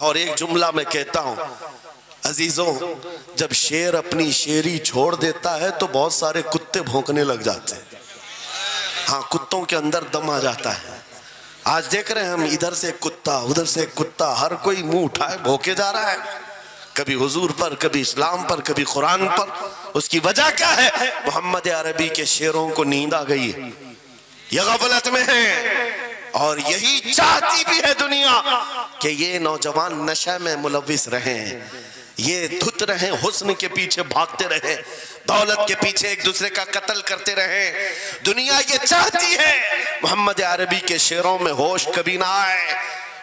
اور ایک جملہ میں کہتا ہوں عزیزوں، جب شیر اپنی شیری چھوڑ دیتا ہے تو بہت سارے کتے بھونکنے لگ جاتے ہیں. ہاں، کتوں کے اندر دم آ جاتا ہے. آج دیکھ رہے ہیں ہم، ادھر سے ایک کتا، ادھر سے ایک کتا، ہر کوئی منہ اٹھائے بھونکے جا رہا ہے، کبھی حضور پر، کبھی اسلام پر، کبھی قرآن پر. اس کی وجہ کیا ہے؟ محمد عربی کے شیروں کو نیند آ گئی ہے، یہ غفلت میں ہے. اور یہی چاہتی بھی ہے دنیا کہ یہ نوجوان نشہ میں ملوث رہیں، یہ دھت رہیں، حسن کے پیچھے بھاگتے رہیں، دولت کے پیچھے ایک دوسرے کا قتل کرتے رہیں. دنیا یہ چاہتی ہے محمد عربی کے شعروں میں ہوش کبھی نہ آئے،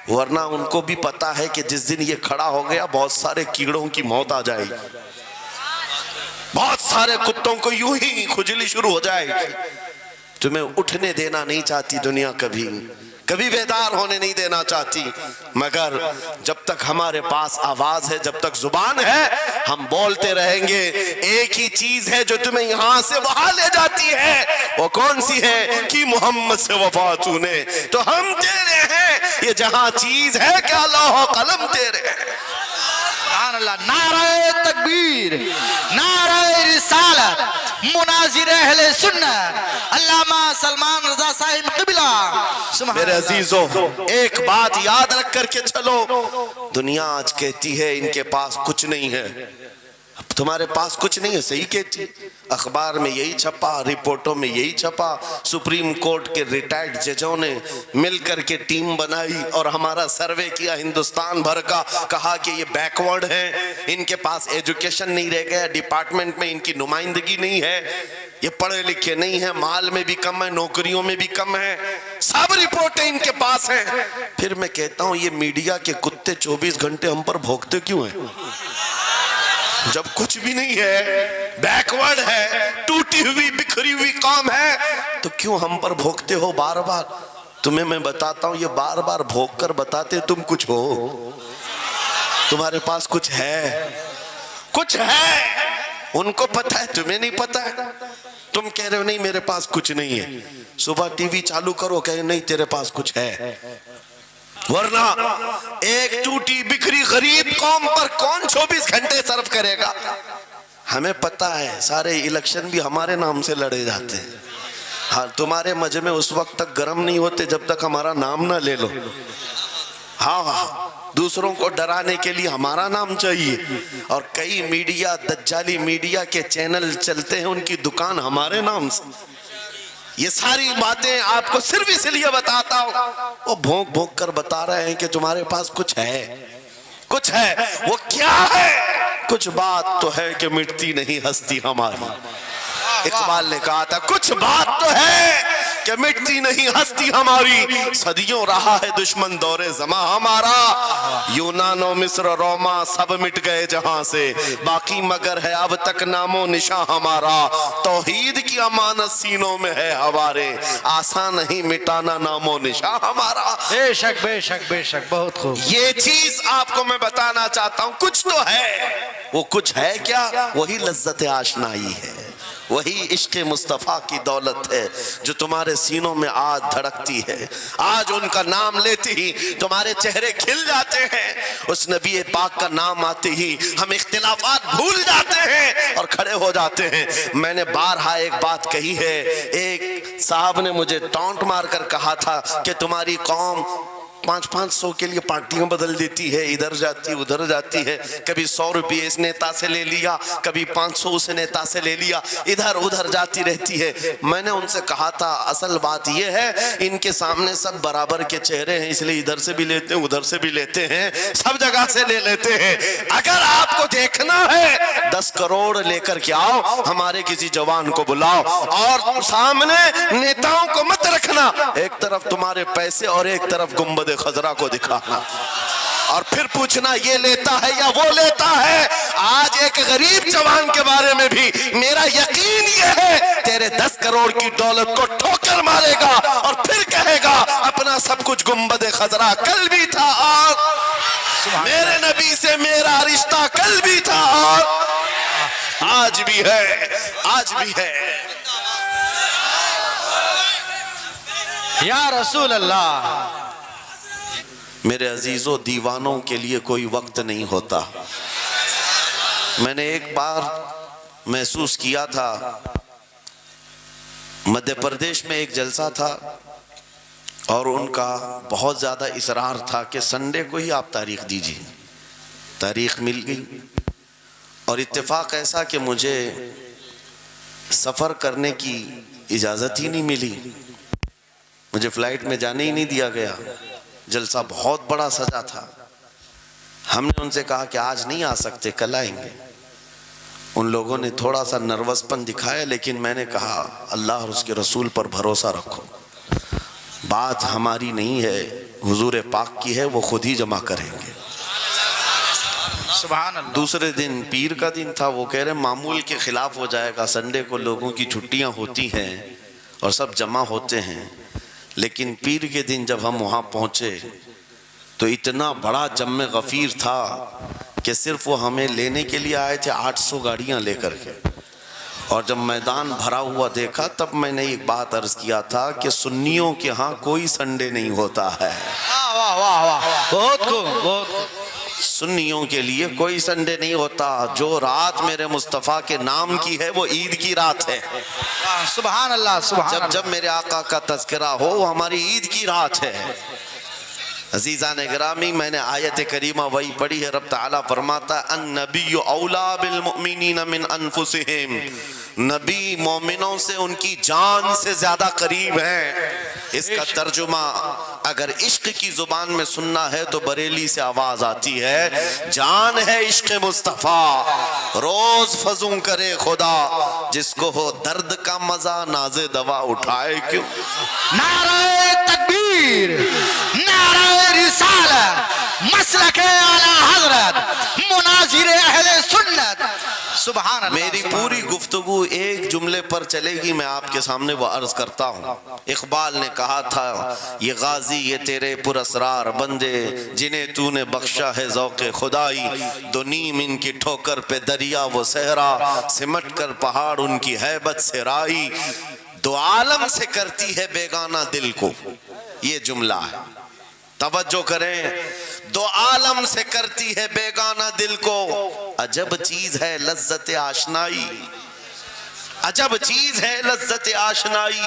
ورنہ ان کو بھی پتا ہے کہ جس دن یہ کھڑا ہو گیا بہت سارے کیڑوں کی موت آ جائے گی، بہت سارے کتوں کو یوں ہی کھجلی شروع ہو جائے گی. تمہیں اٹھنے دینا نہیں چاہتی دنیا، کبھی بیدار ہونے نہیں دینا چاہتی، مگر جب تک ہمارے پاس آواز ہے، جب تک زبان ہے، ہم بولتے رہیں گے. ایک ہی چیز ہے جو تمہیں یہاں سے وہاں لے جاتی ہے، وہ کون سی ہے؟ کہ محمد سے وفا تو نے. تو ہم تیرے ہیں، یہ جہاں چیز ہے کیا لوح و قلم تیرے ہیں. سبحان اللہ. نعرہ تکبیر، نعرہ رسالت، مناظر اہل سنت، علامہ سلمان رضا صاحب قبلہ. میرے عزیزوں، ایک بات یاد رکھ کر کے چلو، دنیا آج کہتی ہے ان کے پاس کچھ نہیں ہے. اب تمہارے پاس کچھ نہیں ہے، صحیح کہتی. اخبار میں یہی چھپا، رپورٹوں میں یہی چھپا. سپریم کورٹ کے ریٹائرڈ ججوں نے مل کر کے ٹیم بنائی اور ہمارا سروے کیا ہندوستان بھر کا، کہا کہ یہ بیکورڈ ہیں، ان کے پاس ایجوکیشن نہیں رہ گیا، ڈپارٹمنٹ میں ان کی نمائندگی نہیں ہے، یہ پڑھے لکھے نہیں ہیں، مال میں بھی کم ہے، نوکریوں میں بھی کم ہے، سب رپورٹیں ان کے پاس ہیں. پھر میں کہتا ہوں یہ میڈیا کے کتے 24 گھنٹے ہم پر بھونکتے کیوں ہیں؟ جب کچھ بھی نہیں ہے، بیکورڈ ہے، ٹوٹی ہوئی بکھری ہوئی قوم ہے، تو کیوں ہم پر بھونکتے ہو بار بار؟ تمہیں میں بتاتا ہوں، یہ بار بار بھونک کر بتاتے تم کچھ ہو، تمہارے پاس کچھ ہے، کچھ ہے. ان کو پتہ ہے، تمہیں نہیں پتہ ہے. تم کہہ رہے ہو نہیں میرے پاس کچھ نہیں ہے، صبح ٹی وی چالو کرو کہے نہیں تیرے پاس کچھ ہے. ورنہ ایک ٹوٹی بکھری غریب قوم پر کون 24 گھنٹے صرف کرے گا؟ ہمیں پتہ ہے سارے الیکشن بھی ہمارے نام سے لڑے جاتے ہیں. ہاں، تمہارے مجمع اس وقت تک گرم نہیں ہوتے جب تک ہمارا نام نہ لے لو. ہاں، دوسروں کو ڈرانے کے لیے ہمارا نام چاہیے. اور کئی میڈیا، دجالی میڈیا کے چینل چلتے ہیں، ان کی دکان ہمارے نام سے. یہ ساری باتیں آپ کو صرف اس لیے بتاتا ہوں، وہ بھونک بھونک کر بتا رہے ہیں کہ تمہارے پاس کچھ ہے، کچھ ہے. وہ کیا ہے؟ کچھ بات تو ہے کہ مٹتی نہیں ہستی ہماری. اقبال نے کہا تھا کچھ بات تو ہے کہ مٹتی نہیں ہستی ہماری. صدیوں رہا ہے دشمن دور زماں ہمارا، یونان و مصر و روما سب مٹ گئے جہاں سے، باقی مگر ہے اب تک نام و نشاں ہمارا. توحید کی امانت سینوں میں ہے ہمارے، آسان نہیں مٹانا نام و نشاں ہمارا. بے شک بے شک بے شک، بہت خوب. یہ چیز آپ کو میں بتانا چاہتا ہوں، کچھ تو ہے. وہ کچھ ہے کیا؟ وہی لذت آشنائی ہے، وہی عشق مصطفیٰ کی دولت ہے جو تمہارے سینوں میں آج دھڑکتی ہے. آج ان کا نام لیتے ہی تمہارے چہرے کھل جاتے ہیں، اس نبی پاک کا نام آتے ہی ہم اختلافات بھول جاتے ہیں اور کھڑے ہو جاتے ہیں. میں نے بارہا ایک بات کہی ہے، ایک صاحب نے مجھے ٹونٹ مار کر کہا تھا کہ تمہاری قوم 500 کے لیے پارٹیاں بدل دیتی ہے، ادھر جاتی ادھر جاتی ہے، کبھی 100 روپے اس نیتا سے لے لیا، کبھی 500 اس نیتا سے لے لیا، ادھر ادھر جاتی رہتی ہے. میں نے ان سے کہا تھا اصل بات یہ ہے ان کے سامنے سب برابر کے چہرے ہیں، اس لیے ادھر سے بھی لیتے ہیں ادھر سے بھی لیتے ہیں، سب جگہ سے لے لیتے ہیں. اگر آپ کو دیکھنا ہے 10 کروڑ لے کر کے آؤ، ہمارے کسی جوان کو بلاؤ اور سامنے نیتاؤں کو مت رکھنا، ایک طرف تمہارے پیسے اور ایک طرف گنبد خضرا کو دکھانا، اور پھر پوچھنا یہ لیتا ہے یا وہ لیتا ہے. آج ایک غریب جوان کے بارے میں بھی میرا یقین یہ ہے تیرے 10 کروڑ کی دولت کو ٹھوکر مارے گا اور پھر کہے گا اپنا سب کچھ گنبد خضرا کل بھی تھا اور میرے نبی سے میرا رشتہ کل بھی تھا اور آج بھی ہے، آج بھی ہے. یا رسول اللہ. میرے عزیزوں، دیوانوں کے لیے کوئی وقت نہیں ہوتا۔ میں نے ایک بار محسوس کیا تھا، مدھیہ پردیش میں ایک جلسہ تھا اور ان کا بہت زیادہ اصرار تھا کہ سنڈے کو ہی آپ تاریخ دیجیے۔ تاریخ مل گئی اور اتفاق ایسا کہ مجھے سفر کرنے کی اجازت ہی نہیں ملی، مجھے فلائٹ میں جانے ہی نہیں دیا گیا۔ جلسہ بہت بڑا سجا تھا۔ ہم نے ان سے کہا کہ آج نہیں آ سکتے، کل آئیں گے۔ ان لوگوں نے تھوڑا سا نروس پن دکھایا، لیکن میں نے کہا اللہ اور اس کے رسول پر بھروسہ رکھو، بات ہماری نہیں ہے، حضور پاک کی ہے، وہ خود ہی جمع کریں گے۔ سبحان اللہ۔ دوسرے دن پیر کا دن تھا، وہ کہہ رہے معمول کے خلاف ہو جائے گا، سنڈے کو لوگوں کی چھٹیاں ہوتی ہیں اور سب جمع ہوتے ہیں، لیکن پیر کے دن جب ہم وہاں پہنچے تو اتنا بڑا جمع غفیر تھا کہ صرف وہ ہمیں لینے کے لیے آئے تھے 800 گاڑیاں لے کر کے، اور جب میدان بھرا ہوا دیکھا تب میں نے ایک بات عرض کیا تھا کہ سنیوں کے ہاں کوئی سنڈے نہیں ہوتا ہے۔ واہ واہ واہ، بہت خوب بہت خوب۔ سنیوں کے لیے کوئی سنڈے نہیں ہوتا۔ جو رات میرے مصطفیٰ کے نام کی ہے وہ عید کی رات ہے۔ سبحان اللہ سبحان اللہ۔ جب میرے آقا کا تذکرہ ہو وہ ہماری عید کی رات ہے۔ عزیزان گرامی، میں نے آیت کریمہ وہی پڑھی ہے، رب تعالیٰ فرماتا ہے النبی اولا بالمؤمنین من انفسہم، نبی مومنوں سے ان کی جان سے زیادہ قریب ہے۔ اس کا ترجمہ اگر عشق کی زبان میں سننا ہے تو بریلی سے آواز آتی ہے، جان ہے عشق مصطفیٰ، روز فزوں کرے خدا، جس کو ہو درد کا مزہ ناز دوا اٹھائے کیوں۔ نعرہ تکبیر، نعرہ رسالت، مسلک اعلیٰ حضرت، مناظر اہل سنت۔ سبحان اللہ۔ میری پوری گفتگو ایک جملے پر چلے گی، میں آپ کے سامنے وہ عرض کرتا ہوں۔ اقبال نے کہا تھا یہ غازی یہ تیرے پراسرار بندے، جنہیں تو نے بخشا ہے ذوق خدائی، دو نیم ان کی ٹھوکر پہ دریا وہ صحرا، سمٹ کر پہاڑ ان کی ہیبت سے رائی، دو عالم سے کرتی ہے بیگانہ دل کو۔ یہ جملہ ہے، توجہ کریں، دو عالم سے کرتی ہے بیگانہ دل کو، عجب چیز ہے لذت آشنائی، عجب چیز ہے لذت آشنائی،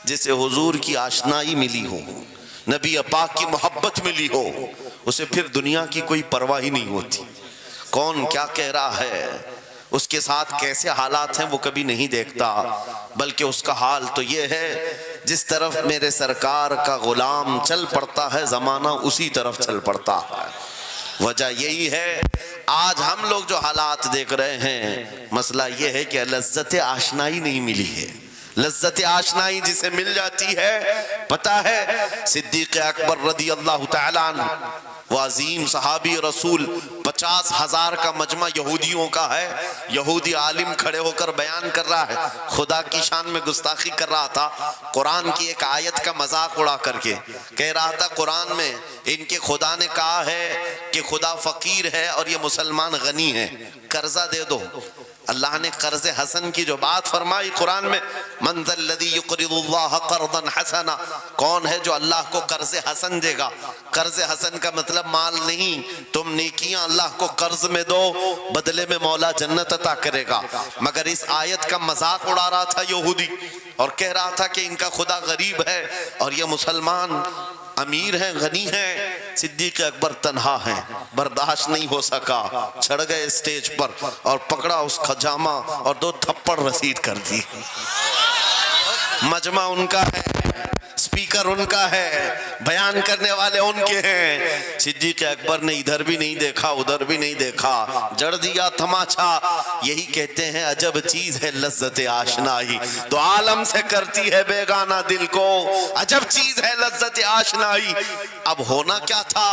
جسے حضور کی آشنائی ملی ہو، نبی پاک کی محبت ملی ہو، اسے پھر دنیا کی کوئی پرواہ ہی نہیں ہوتی۔ کون کیا کہہ رہا ہے، اس کے ساتھ کیسے حالات ہیں وہ کبھی نہیں دیکھتا، بلکہ اس کا حال تو یہ ہے جس طرف میرے سرکار کا غلام چل پڑتا ہے زمانہ اسی طرف چل پڑتا ہے۔ وجہ یہی ہے آج ہم لوگ جو حالات دیکھ رہے ہیں، مسئلہ یہ ہے کہ لذت آشنائی نہیں ملی ہے۔ لذت آشنائی جسے مل جاتی ہے، پتہ ہے صدیق اکبر رضی اللہ تعالیٰ عنہ، وہ عظیم صحابی رسول، 50,000 کا مجمع یہودیوں کا ہے، یہودی عالم کھڑے ہو کر بیان کر رہا ہے، خدا کی شان میں گستاخی کر رہا تھا، قرآن کی ایک آیت کا مذاق اڑا کر کے کہہ رہا تھا قرآن میں ان کے خدا نے کہا ہے کہ خدا فقیر ہے اور یہ مسلمان غنی ہے، قرضہ دے دو۔ اللہ نے قرض حسن کی جو بات فرمائی قرآن میں، من ذا الذی یقرض اللہ قرضا حسنا، کون ہے جو اللہ کو قرض حسن دے گا؟ قرض حسن کا مطلب مال نہیں، تم نیکیاں اللہ کو قرض میں دو، بدلے میں مولا جنت عطا کرے گا۔ مگر اس آیت کا مذاق اڑا رہا تھا یہودی اور کہہ رہا تھا کہ ان کا خدا غریب ہے اور یہ مسلمان امیر ہیں، غنی ہیں۔ صدیق اکبر تنہا ہیں، برداشت نہیں ہو سکا، چڑھ گئے اسٹیج پر اور پکڑا اس خجامہ اور 2 تھپڑ رسید کر دی۔ مجمع ان کا ہے، سپیکر ان کا ہے، بیان کرنے والے ان کے ہیں۔ صدیق اکبر نے ادھر بھی نہیں دیکھا ادھر بھی نہیں دیکھا، جڑ دیا تماچا۔ یہی کہتے ہیں عجب چیز ہے لذت آشنائی، تو عالم سے کرتی ہے بیگانہ دل کو، عجب چیز ہے لذت آشنائی۔ اب ہونا کیا تھا،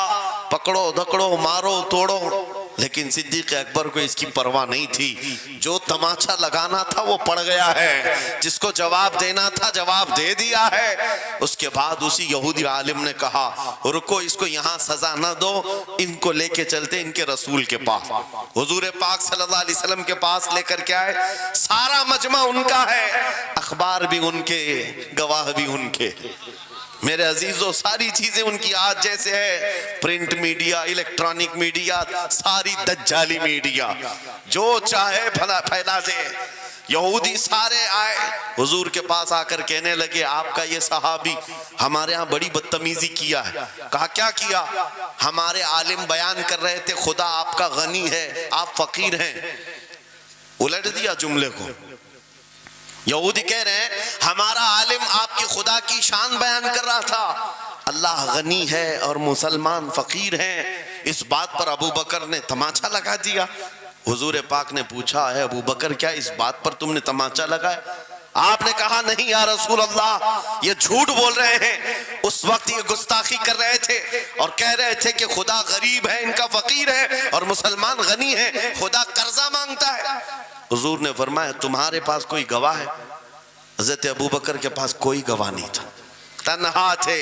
پکڑو دھکڑو مارو توڑو، لیکن صدیق اکبر کو اس کی پرواہ نہیں تھی۔ جو تماچا لگانا تھا وہ پڑ گیا ہے، جس کو جواب دینا تھا جواب دے دیا ہے۔ اس کے بعد اسی یہودی عالم نے کہا رکو، اس کو یہاں سزا نہ دو، ان کو لے کے چلتے ان کے رسول کے پاس، حضور پاک صلی اللہ علیہ وسلم کے پاس لے کر کے آئے۔ سارا مجمع ان کا ہے، اخبار بھی ان کے، گواہ بھی ان کے۔ میرے عزیزوں ساری چیزیں ان کی آج جیسے ہے، پرنٹ میڈیا، الیکٹرانک میڈیا، ساری دجالی میڈیا، جو چاہے پھیلا دے۔ یہودی سارے آئے حضور کے پاس آ کر کہنے لگے آپ کا یہ صحابی ہمارے ہاں بڑی بدتمیزی کیا ہے۔ کہا کیا کیا؟ ہمارے عالم بیان کر رہے تھے خدا آپ کا غنی ہے، آپ فقیر ہیں۔ الٹ دیا جملے کو۔ یہودی کہہ رہے ہیں ہمارا عالم آپ کی خدا کی شان بیان کر رہا تھا، اللہ غنی ہے اور مسلمان فقیر ہیں۔ اس بات پر ابو بکر نے تماچا لگا دیا۔ حضور پاک نے پوچھا ہے ابو بکر کیا اس بات پر تم نے تماچا لگایا؟ آپ نے کہا نہیں یا رسول اللہ، یہ جھوٹ بول رہے ہیں۔ اس وقت یہ گستاخی کر رہے تھے اور کہہ رہے تھے کہ خدا غریب ہے، ان کا فقیر ہے، اور مسلمان غنی ہے، خدا قرضہ مانگتا ہے۔ حضور نے فرمایا تمہارے پاس کوئی گواہ ہے؟ حضرت ابو بکر کے پاس کوئی گواہ نہیں تھا، تنہا تھے،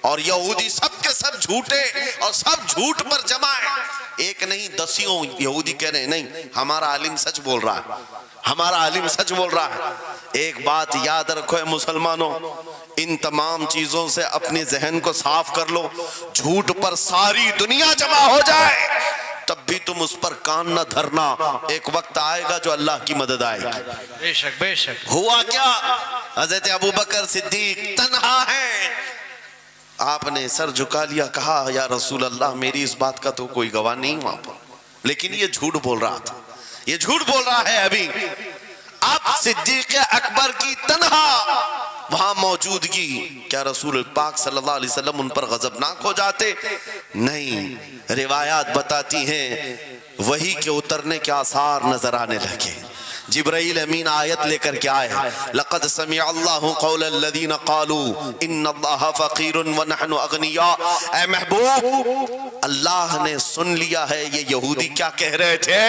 اور یہودی سب کے سب جھوٹے اور سب جھوٹ پر جمع ہے۔ ایک نہیں دسیوں یہودی کہہ رہے ہیں نہیں ہمارا عالم سچ بول رہا ہے، ہمارا عالم سچ بول رہا ہے۔ ایک بات یاد رکھو اے مسلمانوں، ان تمام چیزوں سے اپنے ذہن کو صاف کر لو۔ جھوٹ پر ساری دنیا جمع ہو جائے تب بھی تم اس پر کان نہ دھرنا، ایک وقت آئے گا جو اللہ کی مدد آئے گی۔ بے شک بے شک۔ ہوا کیا؟ حضرت ابوبکر صدیق تنہا ہیں، آپ نے سر جھکا لیا، کہا یا رسول اللہ میری اس بات کا تو کوئی گواہ نہیں وہاں پر، لیکن یہ جھوٹ بول رہا تھا، یہ جھوٹ بول رہا ہے ابھی۔ اب صدیق اکبر کی تنہا وہاں موجودگی، کیا رسول پاک صلی اللہ علیہ وسلم ان پر غضبناک ہو جاتے؟ نہیں، روایات بتاتی ہیں وحی کے اترنے کے آثار نظر آنے لگے۔ جبرائیل امین آیت لے کر کے آئے، لقد سمع اللہ قول الذین قالوا ان اللہ فقیر ونحن اغنیاء۔ اے محبوب اللہ نے سن لیا ہے یہ یہودی کیا کہہ رہے تھے،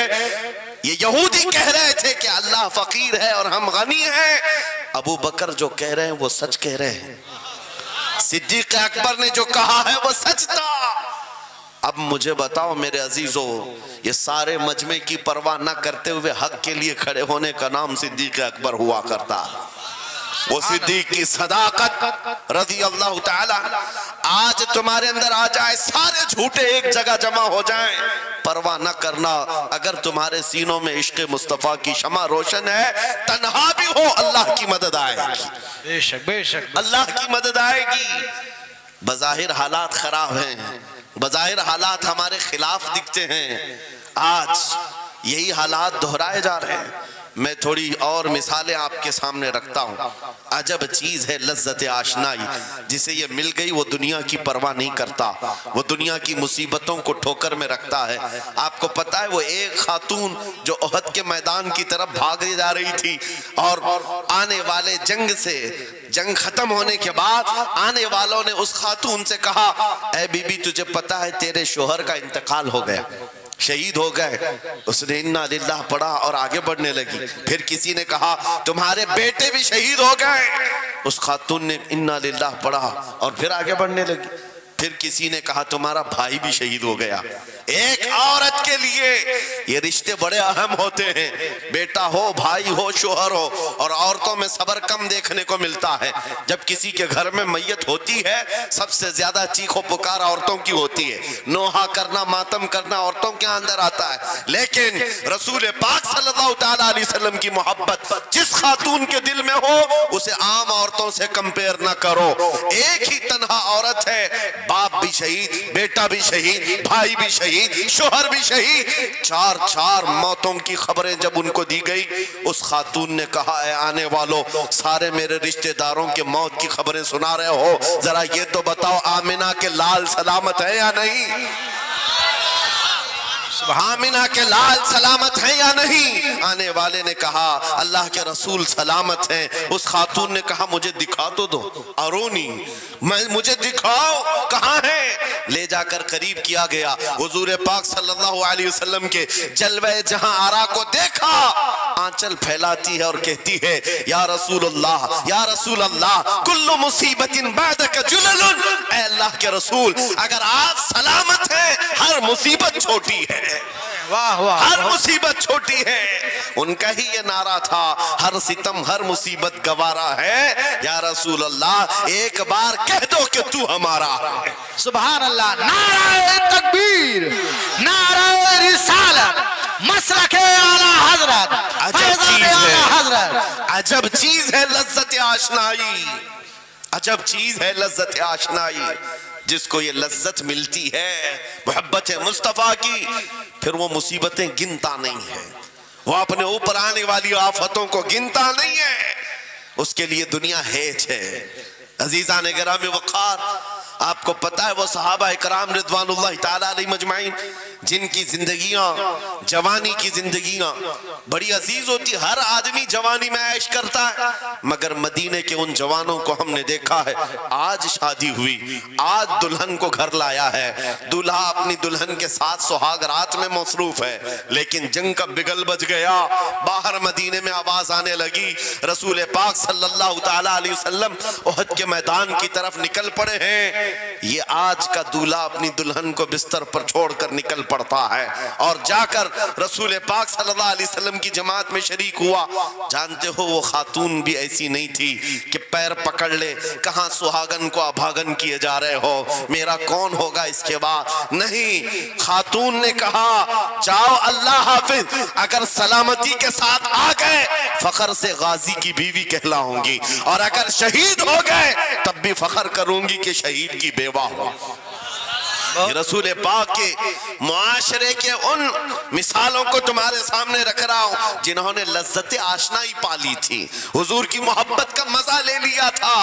یہ یہودی کہہ رہے تھے کہ اللہ فقیر ہے اور ہم غنی ہیں۔ ابو بکر جو کہہ رہے ہیں وہ سچ کہہ رہے ہیں، صدیق اکبر نے جو کہا ہے وہ سچ تھا۔ اب مجھے بتاؤ میرے عزیزو، یہ سارے مجمع کی پرواہ نہ کرتے ہوئے حق کے لیے کھڑے ہونے کا نام صدیق اکبر ہوا کرتا۔ وہ صدیق کی صداقت رضی اللہ تعالی آج تمہارے اندر آ جائے، سارے جھوٹے ایک جگہ جمع ہو جائیں، پرواہ نہ کرنا۔ اگر تمہارے سینوں میں عشق مصطفیٰ کی شمع روشن ہے، تنہا بھی ہو اللہ کی مدد آئے گی، بے شک بے شک، اللہ کی مدد آئے گی۔ بظاہر حالات خراب ہیں، بظاہر حالات ہمارے خلاف دکھتے ہیں، آج یہی حالات دہرائے جا رہے ہیں۔ میں تھوڑی اور مثالیں آپ کے سامنے رکھتا ہوں۔ عجب چیز ہے لذت آشنائی، جسے یہ مل گئی وہ دنیا کی پرواہ نہیں کرتا، وہ دنیا کی مصیبتوں کو ٹھوکر میں رکھتا ہے۔ آپ کو پتا ہے وہ ایک خاتون جو احد کے میدان کی طرف بھاگے جا رہی تھی، اور آنے والے جنگ سے، جنگ ختم ہونے کے بعد آنے والوں نے اس خاتون سے کہا اے بی بی تجھے پتا ہے تیرے شوہر کا انتقال ہو گیا، شہید ہو گئے۔ اس نے انا للہ پڑھا اور آگے بڑھنے لگی۔ پھر کسی نے کہا تمہارے بیٹے بھی شہید ہو گئے، اس خاتون نے انا للہ پڑھا اور پھر آگے بڑھنے لگی۔ پھر کسی نے کہا تمہارا بھائی بھی شہید ہو گیا۔ ایک عورت کے لیے یہ رشتے بڑے اہم ہوتے ہیں، بیٹا ہو، بھائی ہو، شوہر ہو، اور عورتوں میں صبر کم دیکھنے کو ملتا ہے۔ جب کسی کے گھر میں میت ہوتی ہے سب سے زیادہ چیخ و پکار عورتوں کی ہوتی ہے، نوحہ کرنا، ماتم کرنا عورتوں کے اندر آتا ہے۔ لیکن رسول پاک صلی اللہ تعالیٰ علیہ وسلم کی محبت جس خاتون کے دل میں ہو اسے عام عورتوں سے کمپیر نہ کرو۔ ایک ہی تنہا عورت ہے، باپ بھی شہید، بیٹا بھی شہید، بھائی بھی شہید، شوہر بھی شہید، چار موتوں کی خبریں جب ان کو دی گئی، اس خاتون نے کہا اے آنے والوں، سارے میرے رشتہ داروں کے موت کی خبریں سنا رہے ہو، ذرا یہ تو بتاؤ آمنہ کے لال سلامت ہے یا نہیں؟ آمنہ کے لال سلامت ہیں یا نہیں؟ آنے والے نے کہا اللہ کے رسول سلامت ہیں۔ اس خاتون نے کہا مجھے دکھا تو دو، ارونی، مجھے دکھاؤ کہاں ہیں؟ لے جا کر قریب کیا گیا، حضور پاک صلی اللہ علیہ وسلم کے جلوہ جہاں آرا کو دیکھا، آنچل پھیلاتی ہے اور کہتی ہے یا رسول اللہ، یا رسول اللہ، کل مصیبت بعدک جلل، اے اللہ کے رسول اگر آپ سلامت ہیں ہر مصیبت چھوٹی ہے۔ واہ واہ ہر مصیبت چھوٹی ہے. ان کا ہی یہ نعرہ تھا, ہر ستم ہر مصیبت گوارا ہے, یا رسول اللہ ایک بار کہہ دو کہ تو ہمارا ہے. سبحان اللہ. نعرہ تکبیر, نعرہ رسالت, مسلک اعلی حضرت, عجب فیضان چیز ہے, اعلی حضرت. عجب چیز ہے لذت آشنائی, عجب چیز ہے لذت آشنائی. جس کو یہ لذت ملتی ہے محبت مصطفیٰ کی, پھر وہ مصیبتیں گنتا نہیں ہے, وہ اپنے اوپر آنے والی آفتوں کو گنتا نہیں ہے. اس کے لیے دنیا ہیچ ہے. عزیزان گرامی وقار, آپ کو پتہ ہے وہ صحابہ اکرام رضوان اللہ تعالی علیہ مجمعین جن کی زندگیاں, جوانی کی زندگیاں بڑی عزیز ہوتی. ہر آدمی جوانی میں عیش کرتا ہے, مگر مدینے کے ان جوانوں کو ہم نے دیکھا ہے آج شادی ہوئی, آج دلہن کو گھر لایا ہے, دلہا اپنی دلہن کے ساتھ سہاگ رات میں مصروف ہے, لیکن جنگ کا بگل بج گیا, باہر مدینے میں آواز آنے لگی, رسول پاک صلی اللہ تعالی علیہ وسلم احد کے میدان کی طرف نکل پڑے ہیں. یہ آج کا دولہا اپنی دلہن کو بستر پر چھوڑ کر نکل پڑتا ہے اور جا کر رسول پاک صلی اللہ علیہ وسلم کی جماعت میں شریک ہوا. جانتے ہو وہ خاتون بھی ایسی نہیں تھی کہ پیر پکڑ لے, کہاں سہاگن کو ابھاگن کیے جا رہے ہو, میرا کون ہوگا اس کے بعد. نہیں, خاتون نے کہا جاؤ اللہ حافظ, اگر سلامتی کے ساتھ آ گئے فخر سے غازی کی بیوی کہلاؤں گی, اور اگر شہید ہو گئے تب بھی فخر کروں گی کہ شہید کی بیوہ ہو. رسول پاک کے معاشرے کے ان مثالوں کو تمہارے سامنے رکھ رہا ہوں جنہوں نے لذت آشنائی پالی تھی, حضور کی محبت کا مزہ لے لیا تھا.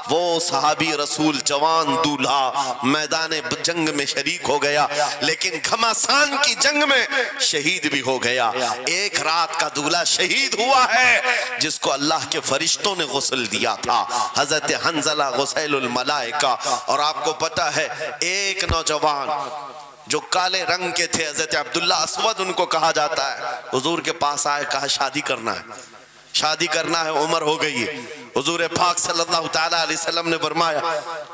وہ صحابی رسول جوان دولہا میدان جنگ میں شریک ہو گیا, لیکن گھمسان کی جنگ میں شہید بھی ہو گیا. ایک رات کا دولہا شہید ہوا ہے جس کو اللہ کے فرشتوں نے غسل دیا تھا, حضرت حنظلہ غسیل الملائکہ. اور آپ کو پتہ ہے ایک نوجوان جو کالے رنگ کے تھے, حضرت عبداللہ اسود ان کو کہا جاتا ہے, حضور کے پاس آئے, کہا شادی کرنا ہے, شادی کرنا ہے, عمر ہو گئی ہے. حضور پاک صلی اللہ تعالی علیہ وسلم نے فرمایا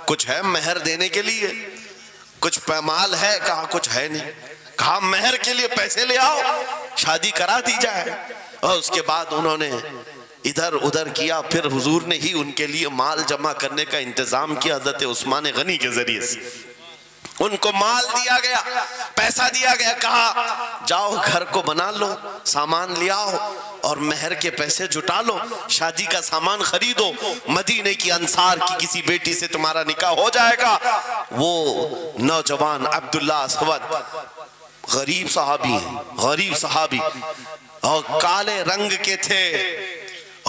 کچھ ہے مہر دینے کے لیے, کچھ پیمال ہے, کہا کچھ ہے نہیں. کہا مہر کے لیے پیسے لے آؤ, شادی کرا دی جائے. اور اس کے بعد انہوں نے ادھر ادھر کیا, پھر حضور نے ہی ان کے لیے مال جمع کرنے کا انتظام کیا حضرت عثمان غنی کے ذریعے سے. ان کو مال دیا گیا, پیسہ دیا گیا, کہا جاؤ گھر کو بنا لو, سامان لے آؤ اور مہر کے پیسے جٹا لو, شادی کا سامان خریدو, مدینے کی انصار کی کسی بیٹی سے تمہارا نکاح ہو جائے گا. وہ نوجوان عبداللہ اسود غریب صحابی ہیں, غریب صحابی, اور کالے رنگ کے تھے.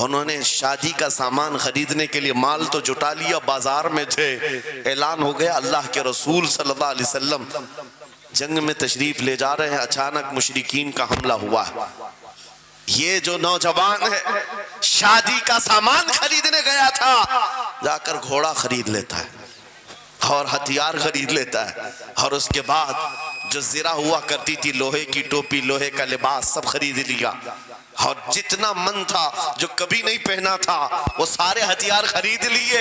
انہوں نے شادی کا سامان خریدنے کے لیے مال تو جٹا لیا, بازار میں تھے, اعلان ہو گیا اللہ کے رسول صلی اللہ علیہ وسلم جنگ میں تشریف لے جا رہے ہیں, اچانک مشرکین کا حملہ ہوا ہے. یہ جو نوجوان ہے شادی کا سامان خریدنے گیا تھا, جا کر گھوڑا خرید لیتا ہے اور ہتھیار خرید لیتا ہے, اور اس کے بعد جو زرہ ہوا کرتی تھی, لوہے کی ٹوپی, لوہے کا لباس سب خرید لیا, اور جتنا من تھا جو کبھی نہیں پہنا تھا وہ سارے ہتھیار خرید لیے,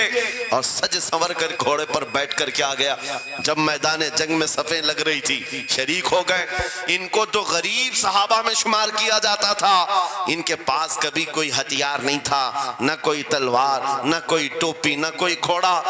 اور سج سنور کر گھوڑے پر بیٹھ کر کیا گیا. جب میدان جنگ میں صفیں لگ رہی تھی شریک ہو گئے. ان کو تو غریب صحابہ میں شمار کیا جاتا تھا, ان کے پاس کبھی کوئی ہتھیار نہیں تھا, نہ کوئی تلوار, نہ کوئی ٹوپی, نہ کوئی گھوڑا.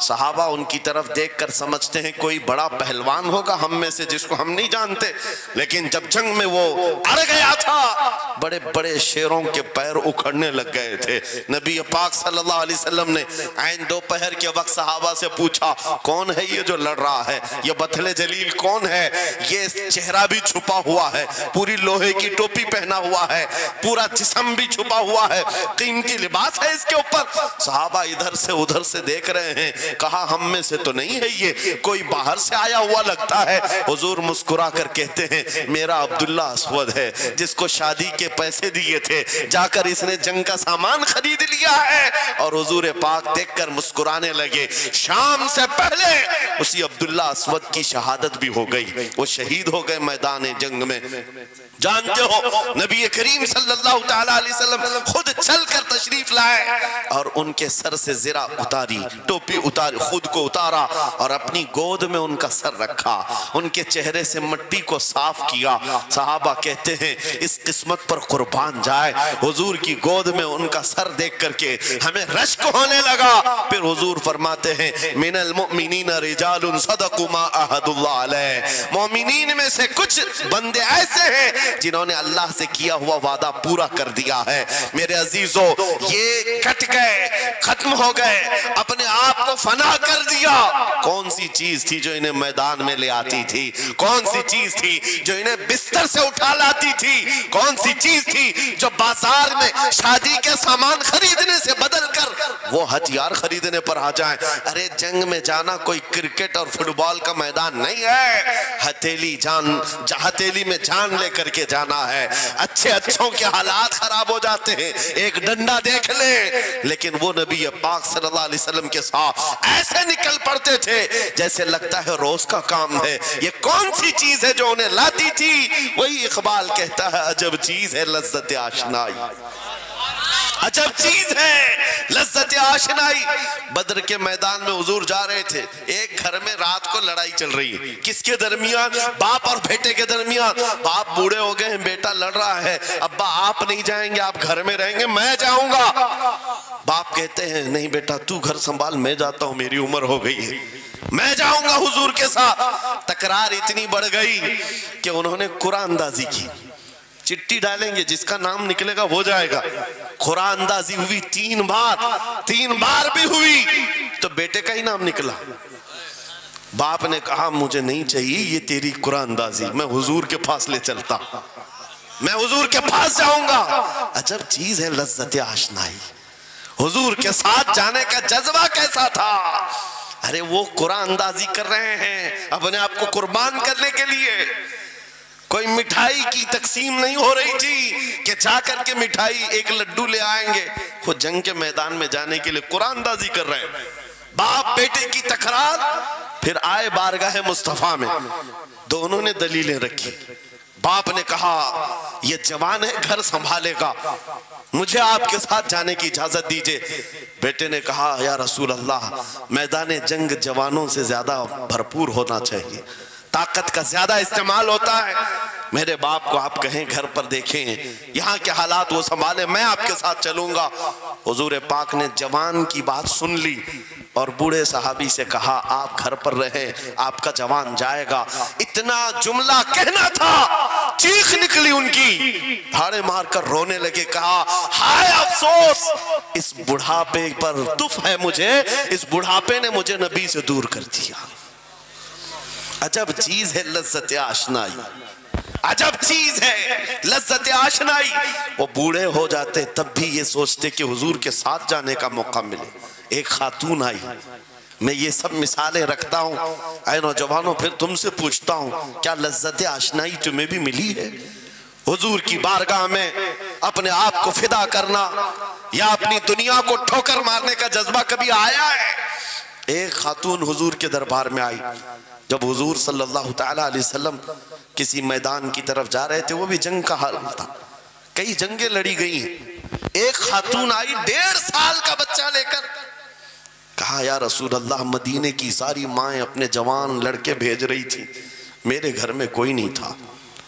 صحابہ ان کی طرف دیکھ کر سمجھتے ہیں کوئی بڑا پہلوان ہوگا ہم میں سے جس کو ہم نہیں جانتے, لیکن جب جنگ میں وہ اڑ گیا تھا بڑے بڑے شیروں کے پیر اکھڑنے لگ گئے تھے. نبی پاک صلی اللہ علیہ وسلم نے عین دوپہر کے وقت صحابہ سے پوچھا کون ہے یہ جو لڑ رہا ہے, یہ بطل جلیل کون ہے, یہ چہرہ بھی چھپا ہوا ہے, پوری لوہے کی ٹوپی پہنا ہوا ہے, پورا جسم بھی چھپا ہوا ہے, قیمتی لباس ہے اس کے اوپر. صحابہ ادھر سے ادھر سے دیکھ رہے ہیں, کہا ہم میں سے تو نہیں ہے, یہ کوئی باہر سے آیا ہوا لگتا ہے. حضور مسکرا کر کہتے ہیں میرا عبداللہ اسود ہے جس کو شادی کے پیسے دیے تھے, جا کر اس نے جنگ کا سامان خرید لیا ہے. اور حضور پاک دیکھ کر مسکرانے لگے. شام سے پہلے اسی عبداللہ اسود کی شہادت بھی ہو گئی, وہ شہید ہو گئے میدان جنگ میں. جانتے ہو نبی کریم صلی اللہ تعالی علیہ وسلم خود چل کر تشریف لائے اور ان کے سر سے زرہ اتاری, ٹوپی خود کو اتارا اور اپنی گود میں ان کا سر رکھا، ان کے چہرے سے مٹی کو صاف کیا۔ صحابہ کہتے ہیں اس قسمت پر قربان جائے، حضور کی گود میں ان کا سر دیکھ کر کے ہمیں رشک ہونے لگا۔ پھر حضور فرماتے ہیں من المؤمنین رجال صدقوا ما عہد اللہ علیہ، مومنین میں سے کچھ بندے ایسے ہیں جنہوں نے اللہ سے کیا ہوا وعدہ پورا کر دیا ہے۔ میرے عزیزو، یہ کٹ گئے، ختم ہو گئے، اپنے آپ کو فنا کر دیا۔ کون سی چیز تھی جو انہیں میدان میں لے آتی تھی؟ کون سی چیز تھی جو انہیں بستر سے اٹھا لاتی تھی؟ کون سی چیز تھی جو بازار میں شادی کے سامان خریدنے سے بدل کر وہ ہتھیار خریدنے پر آ جائیں؟ ارے جنگ میں جانا کوئی کرکٹ اور فٹ بال کا میدان نہیں ہے، ہتھیلی میں جان لے کر کے جانا ہے۔ اچھوں کے حالات خراب ہو جاتے ہیں، ایک ڈنڈا دیکھ لیں، لیکن وہ نبی پاک صلی اللہ علیہ وسلم کے ساتھ ایسے نکل پڑتے تھے جیسے لگتا ہے روز کا کام ہے۔ یہ کون سی چیز ہے جو انہیں لاتی تھی؟ وہی اقبال کہتا ہے عجب چیز ہے لذت آشنائی، عجب چیز ہے لذت آشنائی۔ بدر کے میدان میں حضور جا رہے تھے، ایک گھر میں رات کو لڑائی چل رہی ہے، کس کے درمیان؟ باپ اور بیٹے کے درمیان۔ باپ بوڑھے ہو گئے ہیں، بیٹا لڑ رہا ہے، ابا آپ نہیں جائیں گے، آپ گھر میں رہیں گے، میں جاؤں گا۔ باپ کہتے ہیں نہیں بیٹا تو گھر سنبھال، میں جاتا ہوں، میری عمر ہو گئی ہے، میں جاؤں گا حضور کے ساتھ۔ تکرار اتنی بڑھ گئی کہ انہوں نے قرآن اندازی کی، چٹی ڈالیں گے جس کا نام نکلے گا وہ جائے گا۔ قرآن اندازی ہوئی تین بار بھی ہوئی تو بیٹے کا ہی نام نکلا۔ باپ نے کہا مجھے نہیں چاہیے یہ تیری قرآن اندازی، میں حضور کے پاس لے چلتا، میں حضور کے پاس جاؤں گا۔ عجب چیز ہے لذت آشنائی۔ حضور کے ساتھ جانے کا جذبہ کیسا تھا؟ ارے وہ قرآن اندازی کر رہے ہیں اپنے آپ کو قربان کرنے کے لیے، کوئی مٹھائی کی تقسیم نہیں ہو رہی تھی کہ جا کر کے مٹھائی ایک لڈو لے آئیں گے، وہ جنگ کے میدان میں جانے کے لیے قرآن اندازی کر رہے ہیں۔ باپ بیٹے کی تکرار، پھر آئے بارگاہ مصطفیٰ میں، دونوں نے دلیلیں رکھی۔ باپ نے کہا یہ جوان ہے گھر سنبھالے گا، مجھے آپ کے ساتھ جانے کی اجازت دیجئے۔ بیٹے نے کہا یا رسول اللہ میدان جنگ جوانوں سے زیادہ بھرپور ہونا چاہیے، طاقت کا زیادہ استعمال ہوتا ہے، میرے باپ کو آپ کہیں گھر پر دیکھیں، یہاں کے حالات وہ سنبھالیں، میں آپ کے ساتھ چلوں گا۔ حضور پاک نے جوان کی بات سن لی اور بوڑھے صحابی سے کہا آپ گھر پر رہیں، آپ کا جوان جائے گا۔ اتنا جملہ کہنا تھا، چیخ نکلی ان کی، پھاڑے مار کر رونے لگے، کہا ہائے افسوس، اس بڑھاپے پر تف ہے مجھے، اس بڑھاپے نے مجھے نبی سے دور کر دیا۔ عجب چیز ہے لذت آشنائی، عجب چیز ہے لذت آشنائی۔ وہ بوڑھے ہو جاتے تب بھی یہ سوچتے کہ حضور کے ساتھ جانے کا موقع ملے۔ ایک خاتون آئی، میں یہ سب مثالیں رکھتا ہوں، اے نوجوانوں پھر تم سے پوچھتا ہوں کیا لذت آشنائی تمہیں بھی ملی ہے؟ حضور کی بارگاہ میں اپنے آپ کو فدا کرنا یا اپنی دنیا کو ٹھوکر مارنے کا جذبہ کبھی آیا ہے؟ ایک خاتون حضور کے دربار میں آئی، جب حضور صلی اللہ تعالیٰ علیہ وسلم کسی میدان کی طرف جا رہے تھے، وہ بھی جنگ کا حال تھا، کئی جنگیں لڑی گئی ہیں۔ ایک خاتون آئی 1.5 سال کا بچہ لے کر، کہا یا رسول اللہ مدینے کی ساری مائیں اپنے جوان لڑکے بھیج رہی تھی، میرے گھر میں کوئی نہیں تھا،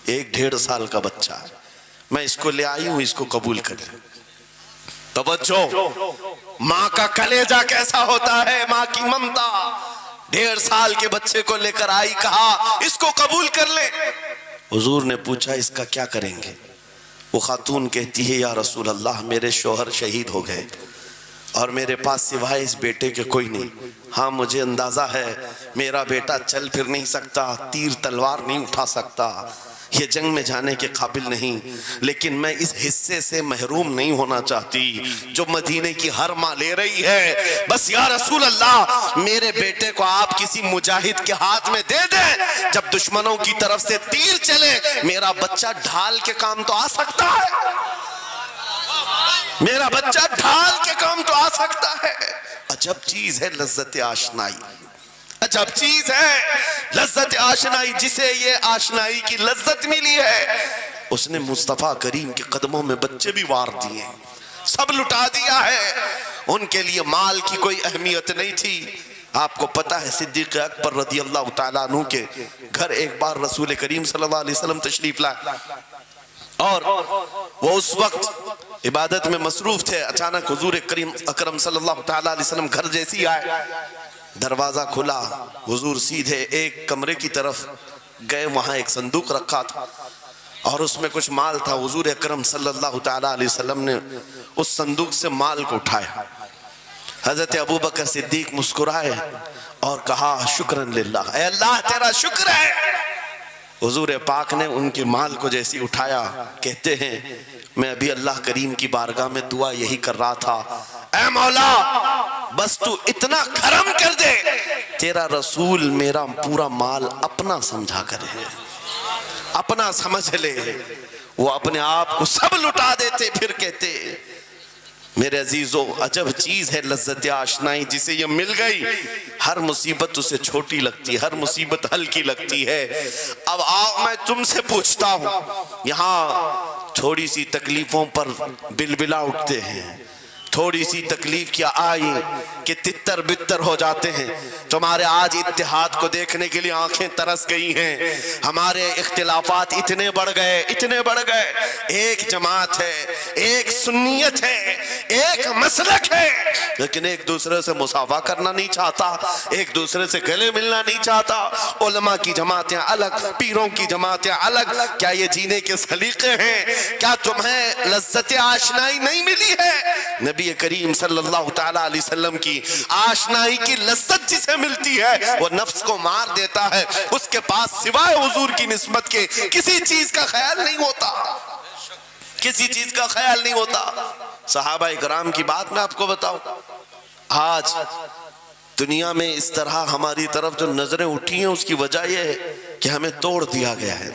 1.5 سال کا بچہ ہے، میں اس کو لے آئی ہوں، اس کو قبول کر لیں۔ توجہ، ماں کا کلیجہ کیسا ہوتا ہے، ماں کی ممتا۔ 1.5 سال کے بچے کو لے کر آئی، کہا اس کو قبول کر لیں۔ حضور نے پوچھا اس کا کیا کریں گے؟ وہ خاتون کہتی ہے یا رسول اللہ میرے شوہر شہید ہو گئے اور میرے پاس سوائے اس بیٹے کے کوئی نہیں۔ ہاں مجھے اندازہ ہے میرا بیٹا چل پھر نہیں سکتا، تیر تلوار نہیں اٹھا سکتا، یہ جنگ میں جانے کے قابل نہیں، لیکن میں اس حصے سے محروم نہیں ہونا چاہتی جو مدینے کی ہر ماں لے رہی ہے۔ بس یا رسول اللہ میرے بیٹے کو آپ کسی مجاہد کے ہاتھ میں دے دیں، جب دشمنوں کی طرف سے تیر چلے میرا بچہ ڈھال کے کام تو آ سکتا ہے، میرا بچہ ڈھال کے کام تو آ سکتا ہے۔ عجب چیز ہے لذت آشنائی، عجب چیز ہے لذت آشنائی۔ جسے یہ آشنائی کی لذت ملی ہے اس نے مصطفیٰ کریم کے قدموں میں بچے بھی وار دیے، سب لٹا دیا ہے۔ ان کے لیے مال کی کوئی اہمیت نہیں تھی، آپ کو پتا ہے صدیق اکبر رضی اللہ تعالیٰ عنہ کے گھر ایک بار رسول کریم صلی اللہ علیہ وسلم تشریف لائے اور وہ اس وقت عبادت میں مصروف تھے. اچانک حضور کریم اکرم صلی اللہ تعالیٰ علیہ وسلم گھر جیسی آئے, دروازہ کھلا, حضور سیدھے ایک کمرے کی طرف گئے. وہاں ایک صندوق رکھا تھا اور اس میں کچھ مال تھا. حضور اکرم صلی اللہ تعالیٰ علیہ وسلم نے اس صندوق سے مال کو اٹھایا. حضرت ابوبکر صدیق مسکرائے اور کہا شکرن للہ, اے اللہ تیرا شکر ہے. حضور پاک نے ان کے مال کو جیسی اٹھایا, کہتے ہیں میں ابھی اللہ کریم کی بارگاہ میں دعا یہی کر رہا تھا, اے مولا بس تو اتنا کرم کر دے, تیرا رسول میرا پورا مال اپنا سمجھا کرے, اپنا سمجھ لے. وہ اپنے آپ کو سب لٹا دیتے, پھر کہتے میرے عزیزو عجب چیز ہے لذت آشنائی, جسے یہ مل گئی ہر مصیبت اسے چھوٹی لگتی ہے, ہر مصیبت ہلکی لگتی ہے. اب آؤ میں تم سے پوچھتا ہوں, یہاں تھوڑی سی تکلیفوں پر بلبلا اٹھتے ہیں, تھوڑی سی تکلیف کیا آئی کہ تتر بتر ہو جاتے ہیں. تمہارے آج اتحاد کو دیکھنے کے لیے آنکھیں ترس گئی ہیں. ہمارے اختلافات اتنے بڑھ گئے, اتنے بڑھ گئے. ایک جماعت ہے, ایک سنیت ہے, ایک مسلک ہے, لیکن ایک دوسرے سے مصافحہ کرنا نہیں چاہتا, ایک دوسرے سے گلے ملنا نہیں چاہتا. علماء کی جماعتیں الگ, پیروں کی جماعتیں الگ. کیا یہ جینے کے سلیقے ہیں؟ کیا تمہیں لذت آشنائی نہیں ملی ہے؟ نبی کریم صلی اللہ تعالیٰ علیہ وسلم کی آشنائی کی لذت جسے ملتی ہے وہ نفس کو مار دیتا ہے. اس کے پاس سوائے حضور کی نسبت کے کسی چیز کا خیال نہیں ہوتا, کسی چیز کا خیال نہیں ہوتا. صحابہ کرام کی بات میں آپ کو بتاؤں, آج دنیا میں اس طرح ہماری طرف جو نظریں اٹھی ہیں اس کی وجہ یہ ہے کہ ہمیں توڑ دیا گیا ہے.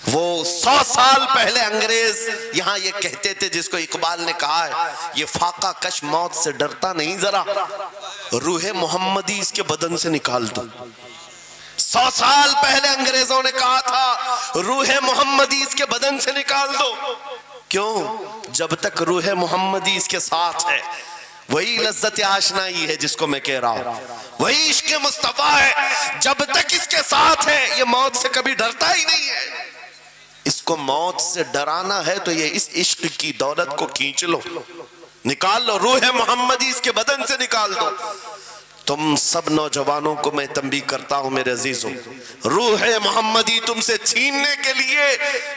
وہ 100 سال پہلے انگریز یہاں یہ کہتے تھے, جس کو اقبال نے کہا ہے یہ فاقہ کش موت سے ڈرتا نہیں, ذرا روح محمدی اس کے بدن سے نکال دو. 100 سال پہلے انگریزوں نے کہا تھا روح محمدی اس کے بدن سے نکال دو. کیوں؟ جب تک روح محمدی اس کے ساتھ ہے وہی لذت آشنائی ہے جس کو میں کہہ رہا ہوں, وہی عشق مصطفیٰ ہے. جب تک اس کے ساتھ ہے یہ موت سے کبھی ڈرتا ہی نہیں ہے. اس کو موت سے ڈرانا ہے تو یہ اس عشق کی دولت کو کھینچ لو, نکال لو, روح محمدی اس کے بدن سے نکال دو. تم سب نوجوانوں کو میں تنبیہ کرتا ہوں میرے عزیزوں, روح محمدی تم سے چھیننے کے لیے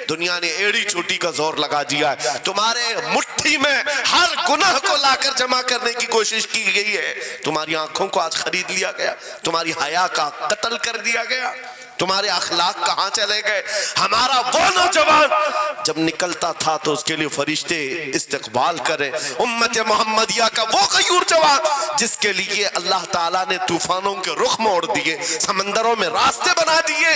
دنیا نے ایڑی چوٹی کا زور لگا دیا ہے. تمہارے مٹھی میں ہر گناہ کو لا کر جمع کرنے کی کوشش کی گئی ہے. تمہاری آنکھوں کو آج خرید لیا گیا, تمہاری حیا کا قتل کر دیا گیا, تمہارے اخلاق کہاں چلے گئے. ہمارا وہ نوجوان جب نکلتا تھا تو اس کے لیے فرشتے استقبال کرے. امت محمدیہ کا وہ غیور جوان جس کے لیے اللہ تعالیٰ نے طوفانوں کے رخ موڑ دیے, سمندروں میں راستے بنا دیے,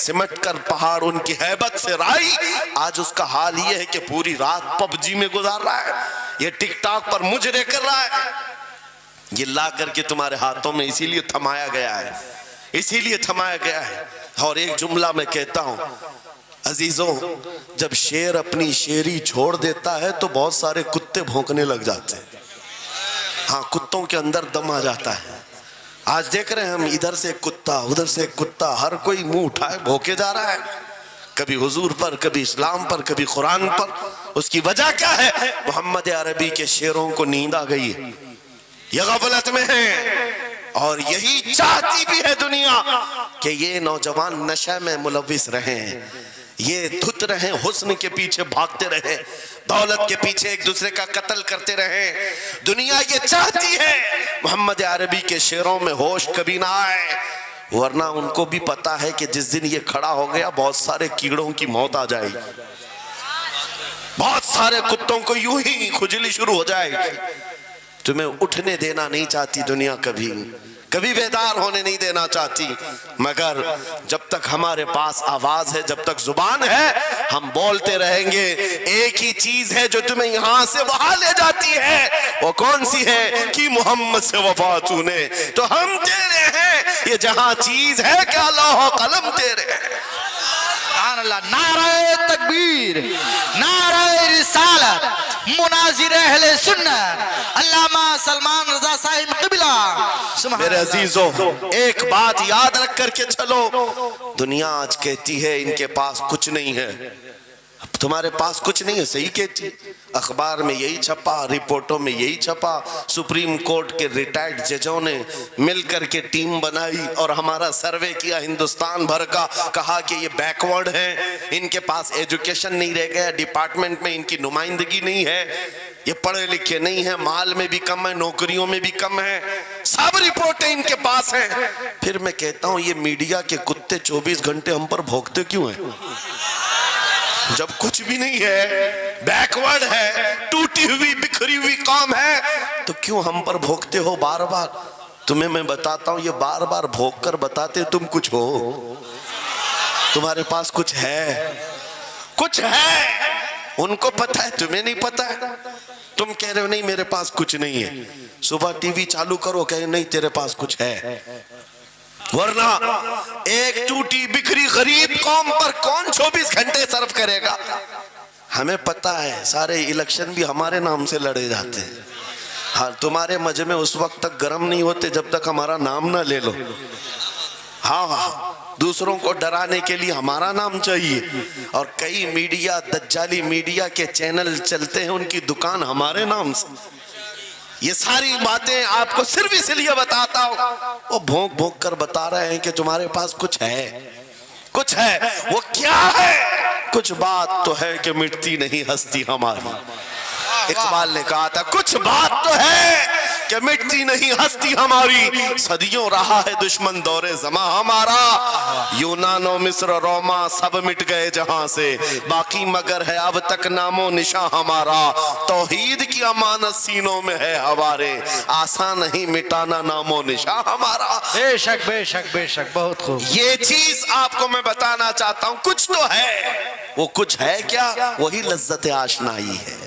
سمٹ کر پہاڑ ان کی ہیبت سے رائی. آج اس کا حال یہ ہے کہ پوری رات پب جی میں گزار رہا ہے, یہ ٹک ٹاک پر مجرے کر رہا ہے. یہ لا کر کے تمہارے ہاتھوں میں اسی لیے تھمایا گیا ہے, اسی لیے تھمایا گیا ہے. اور ایک جملہ میں کہتا ہوں عزیزوں, جب شیر اپنی شیری چھوڑ دیتا ہے تو بہت سارے کتے بھونکنے لگ جاتے ہیں. ہاں, کتوں کے اندر دم آ جاتا ہے. آج دیکھ رہے ہیں ہم, ادھر سے ایک کتا, ادھر سے ایک کتا, ہر کوئی منہ اٹھائے بھونکے جا رہا ہے, کبھی حضور پر, کبھی اسلام پر, کبھی قرآن پر. اس کی وجہ کیا ہے؟ محمد عربی کے شیروں کو نیند آ گئی ہے, یہ غفلت میں ہے. اور یہی چاہتی بھی ہے دنیا کہ یہ نوجوان نشہ میں ملوث رہیں, یہ دھت رہیں, حسن کے پیچھے بھاگتے رہیں, دولت کے پیچھے ایک دوسرے کا قتل کرتے رہیں. دنیا یہ چاہتی ہے محمد عربی کے شعروں میں ہوش کبھی نہ آئے, ورنہ ان کو بھی پتا ہے کہ جس دن یہ کھڑا ہو گیا بہت سارے کیڑوں کی موت آ جائے گی, بہت سارے کتوں کو یوں ہی کھجلی شروع ہو جائے گی. تمہیں اٹھنے دینا نہیں چاہتی دنیا, کبھی کبھی بیدار ہونے نہیں دینا چاہتی, مگر جب تک ہمارے پاس آواز ہے, جب تک زبان ہے, ہم بولتے رہیں گے. ایک ہی چیز ہے جو تمہیں یہاں سے وہاں لے جاتی ہے, وہ کون سی ہے؟ کہ محمد سے وفا تو نے, تو ہم تیرے ہیں. یہ جہاں چیز ہے کیا لوح و قلم تیرے ہیں. نعرہ تکبیر, نعرہ رسالت, منازع ناظر اہل سنت علامہ سلمان رضا صاحب قبلہ. میرے عزیزوں، ایک بات یاد رکھ کر کے چلو، دنیا آج کہتی ہے ان کے پاس کچھ نہیں ہے. اب تمہارے پاس کچھ نہیں ہے، صحیح کہتی. اخبار میں یہی چھپا، رپورٹوں میں یہی چھپا. سپریم کورٹ کے ریٹائرڈ ججوں نے مل کر کے ٹیم بنائی اور ہمارا سروے کیا ہندوستان بھر کا، کہا کہ یہ بیکورڈ ہیں، ان کے پاس ایجوکیشن نہیں رہ گیا، ڈپارٹمنٹ میں ان کی نمائندگی نہیں ہے، یہ پڑھے لکھے نہیں ہیں، مال میں بھی کم ہے، نوکریوں میں بھی کم ہے، سب رپورٹیں ان کے پاس ہیں. پھر میں کہتا ہوں یہ میڈیا کے کتے 24 گھنٹے ہم پر بھونکتے کیوں ہیں؟ جب کچھ بھی نہیں ہے، بیکورڈ ہے، ٹوٹی ہوئی بکھری ہوئی قوم ہے، تو کیوں ہم پر بھونکتے ہو بار بار؟ تمہیں میں بتاتا ہوں، یہ بار بار بھونک کر بتاتے تم کچھ ہو، تمہارے پاس کچھ ہے، کچھ ہے. ان کو پتا ہے، تمہیں نہیں پتا ہے. تم کہہ رہے ہو نہیں میرے پاس کچھ نہیں ہے، صبح ٹی وی چالو کرو کہے نہیں تیرے پاس کچھ ہے. ورنہ ایک ٹوٹی بکھری غریب قوم پر کون 24 گھنٹے صرف کرے گا؟ ہمیں پتا ہے سارے الیکشن بھی ہمارے نام سے لڑے جاتے ہیں. ہاں، تمہارے مجمع اس وقت تک گرم نہیں ہوتے جب تک ہمارا نام نہ لے لو. ہاں، دوسروں کو ڈرانے کے لیے ہمارا نام چاہیے. اور کئی میڈیا، دجالی میڈیا کے چینل چلتے ہیں، ان کی دکان ہمارے نام سے. یہ ساری باتیں آپ کو صرف اس لیے بتاتا ہوں، وہ بھونک بھونک کر بتا رہے ہیں کہ تمہارے پاس کچھ ہے، کچھ ہے. وہ کیا ہے؟ کچھ بات تو ہے کہ مٹتی نہیں ہستی ہماری. اقبال نے کہا تھا کچھ بات تو ہے کہ مٹتی نہیں ہستی ہماری. صدیوں رہا ہے دشمن دور زماں ہمارا، یونان و مصر روما سب مٹ گئے جہاں سے، باقی مگر ہے اب تک نام و نشاں ہمارا. توحید کی امانت سینوں میں ہے ہمارے، آسان نہیں مٹانا نام و نشاں ہمارا. بے شک بے شک بے شک، بہت خوب. یہ چیز آپ کو میں بتانا چاہتا ہوں، کچھ تو ہے. وہ کچھ ہے کیا؟ وہی لذت آشنائی ہے،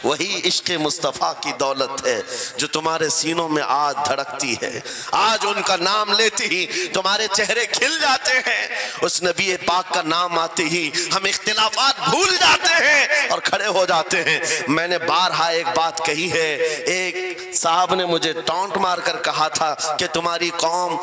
وہی عشق مصطفیٰ کی دولت ہے جو تمہارے سینوں میں آج دھڑکتی ہے. آج ان کا نام لیتے ہی تمہارے چہرے کھل جاتے ہیں، اس نبی پاک کا نام آتے ہی ہم اختلافات بھول جاتے ہیں اور کھڑے ہو جاتے ہیں. میں نے بارہا ایک بات کہی ہے، ایک صاحب نے مجھے ٹونٹ مار کر کہا تھا کہ تمہاری قوم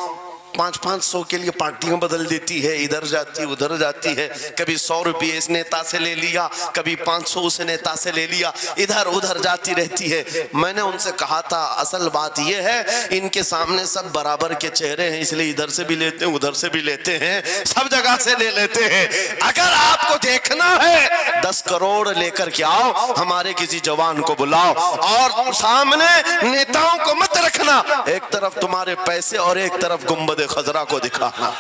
500 کے لیے پارٹیاں بدل دیتی ہے، ادھر جاتی ادھر جاتی ہے، کبھی 100 روپے اس نیتا سے لے لیا، کبھی 500 اس نیتا سے لے لیا، ادھر ادھر جاتی رہتی ہے. میں نے ان سے کہا تھا اصل بات یہ ہے ان کے سامنے سب برابر کے چہرے ہیں، اس لیے ادھر سے بھی لیتے ہیں ادھر سے بھی لیتے ہیں، سب جگہ سے لے لیتے ہیں. اگر آپ کو دیکھنا ہے 10 کروڑ لے کر کے آؤ، ہمارے کسی جوان کو بلاؤ اور سامنے نیتاؤں کو مت رکھنا، ایک طرف تمہارے پیسے اور ایک طرف گنبد خضرا کو دکھانا،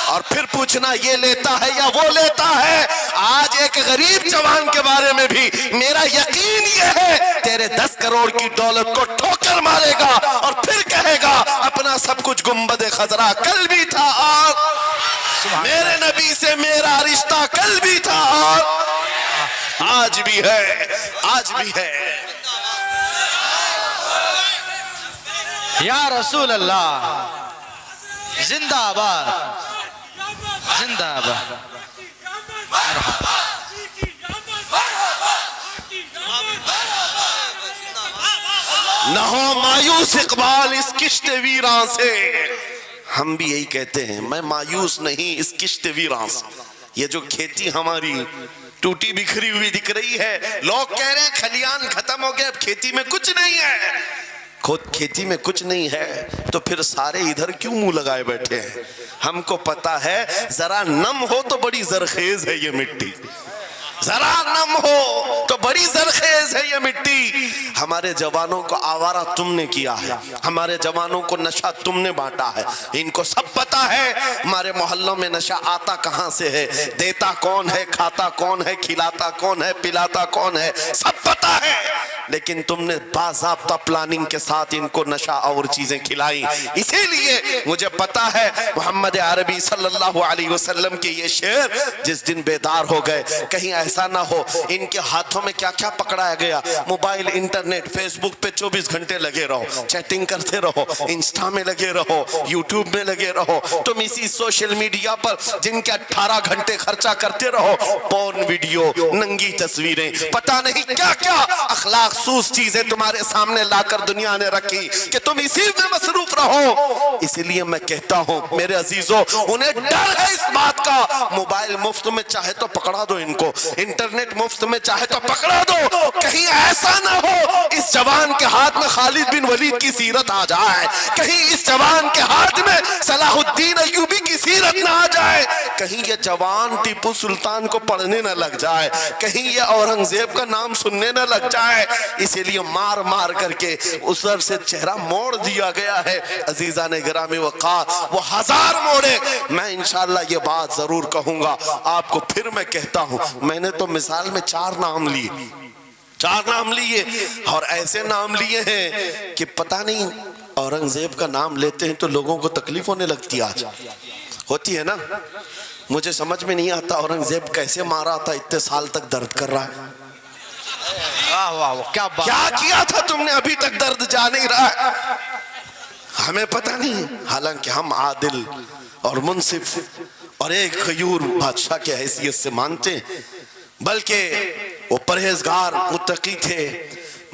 اور پھر پوچھنا یہ لیتا ہے یا وہ لیتا ہے. آج ایک غریب جوان کے بارے میں بھی میرا یقین یہ ہے تیرے 10 کروڑ کی دولت کو ٹھوکر مارے گا اور پھر کہے گا اپنا سب کچھ گنبد خضرا کل بھی تھا اور میرے نبی سے میرا رشتہ کل بھی تھا اور آج بھی ہے، آج بھی ہے. یا رسول اللہ، زندہ آباد، زندہ آباد. نہ ہو مایوس اقبال اس کشت ویران سے. ہم بھی یہی کہتے ہیں، میں مایوس نہیں اس کشت ویران سے. یہ جو کھیتی ہماری ٹوٹی بکھری ہوئی دکھ رہی ہے، لوگ کہہ رہے ہیں کھلیان ختم ہو گئے، اب کھیتی میں کچھ نہیں ہے. کھیتی میں کچھ نہیں ہے تو پھر سارے ادھر کیوں منہ لگائے بیٹھے ہیں؟ ہم کو پتا ہے ذرا نم ہو تو بڑی زرخیز ہے یہ مٹی، ذرا نم ہو تو بڑی زرخیز ہے یہ مٹی. ہمارے جوانوں کو آوارہ تم نے کیا ہے، ہمارے جوانوں کو نشہ تم نے بانٹا ہے. ان کو سب پتا ہے ہمارے محلوں میں نشہ آتا کہاں سے ہے، دیتا کون ہے، کھاتا کون ہے، کھلاتا کون ہے، پلاتا کون ہے، سب پتا ہے. لیکن تم نے باضابطہ پلاننگ کے ساتھ ان کو نشہ اور چیزیں کھلائی. اسی لیے مجھے پتا ہے محمد عربی صلی اللہ علیہ وسلم کے یہ شعر جس دن بیدار ہو گئے، کہیں ایسا نہ ہو ان کے ہاتھوں میں کیا کیا پکڑایا گیا. موبائل، انٹرنیٹ، فیس بک پہ 24 گھنٹے لگے رہو، چیٹنگ کرتے رہو، انسٹا میں لگے رہو، یوٹیوب میں لگے رہو، تم اسی سوشل میڈیا پر جن کے 18 گھنٹے خرچہ کرتے رہو، پورن ویڈیو، ننگی تصویریں، پتہ نہیں کیا کیا اخلاق مخصوص چیزیں تمہارے سامنے لا کر دنیا نے رکھی کہ تم اسی میں مصروف رہو. اسی لیے میں کہتا ہوں میرے عزیزوں، انہیں ڈر ہے اس بات کا. موبائل مفت میں چاہے تو پکڑا دو ان کو، انٹرنیٹ مفت میں چاہے تو پکڑا دو، کہیں ایسا نہ ہو اس جوان کے ہاتھ میں خالد بن ولید کی سیرت آ جائے، کہیں اس جوان کے ہاتھ میں صلاح الدین ایوبی کی سیرت نہ آ جائے، کہیں یہ جوان ٹیپو سلطان کو پڑھنے نہ لگ جائے، کہیں یہ اورنگزیب کا نام سننے نہ لگ جائے. اسی لیے مار مار کر کے اس طرف سے چہرہ موڑ دیا گیا ہے. عزیزان گرامی وقار، وہ ہزار موڑے. میں انشاءاللہ یہ بات ضرور کہوں گا آپ کو، پھر میں کہتا ہوں میں نے تو مثال میں 4 نام لیے اور ایسے نام لیے ہیں کہ پتہ نہیں اورنگزیب کا نام لیتے ہیں تو لوگوں کو تکلیف ہونے لگتی، آج ہوتی ہے نا. مجھے سمجھ میں نہیں آتا اورنگزیب کیسے مارا تھا، اتنے سال تک درد کر رہا ہے. کیا کیا تھا تم نے، ابھی تک درد جا نہیں رہا ہے. ہمیں پتہ نہیں، حالانکہ ہم عادل اور منصف اور ایک غیور بادشاہ کی حیثیت سے مانتے ہیں، بلکہ وہ پرہیزگار متقی تھے.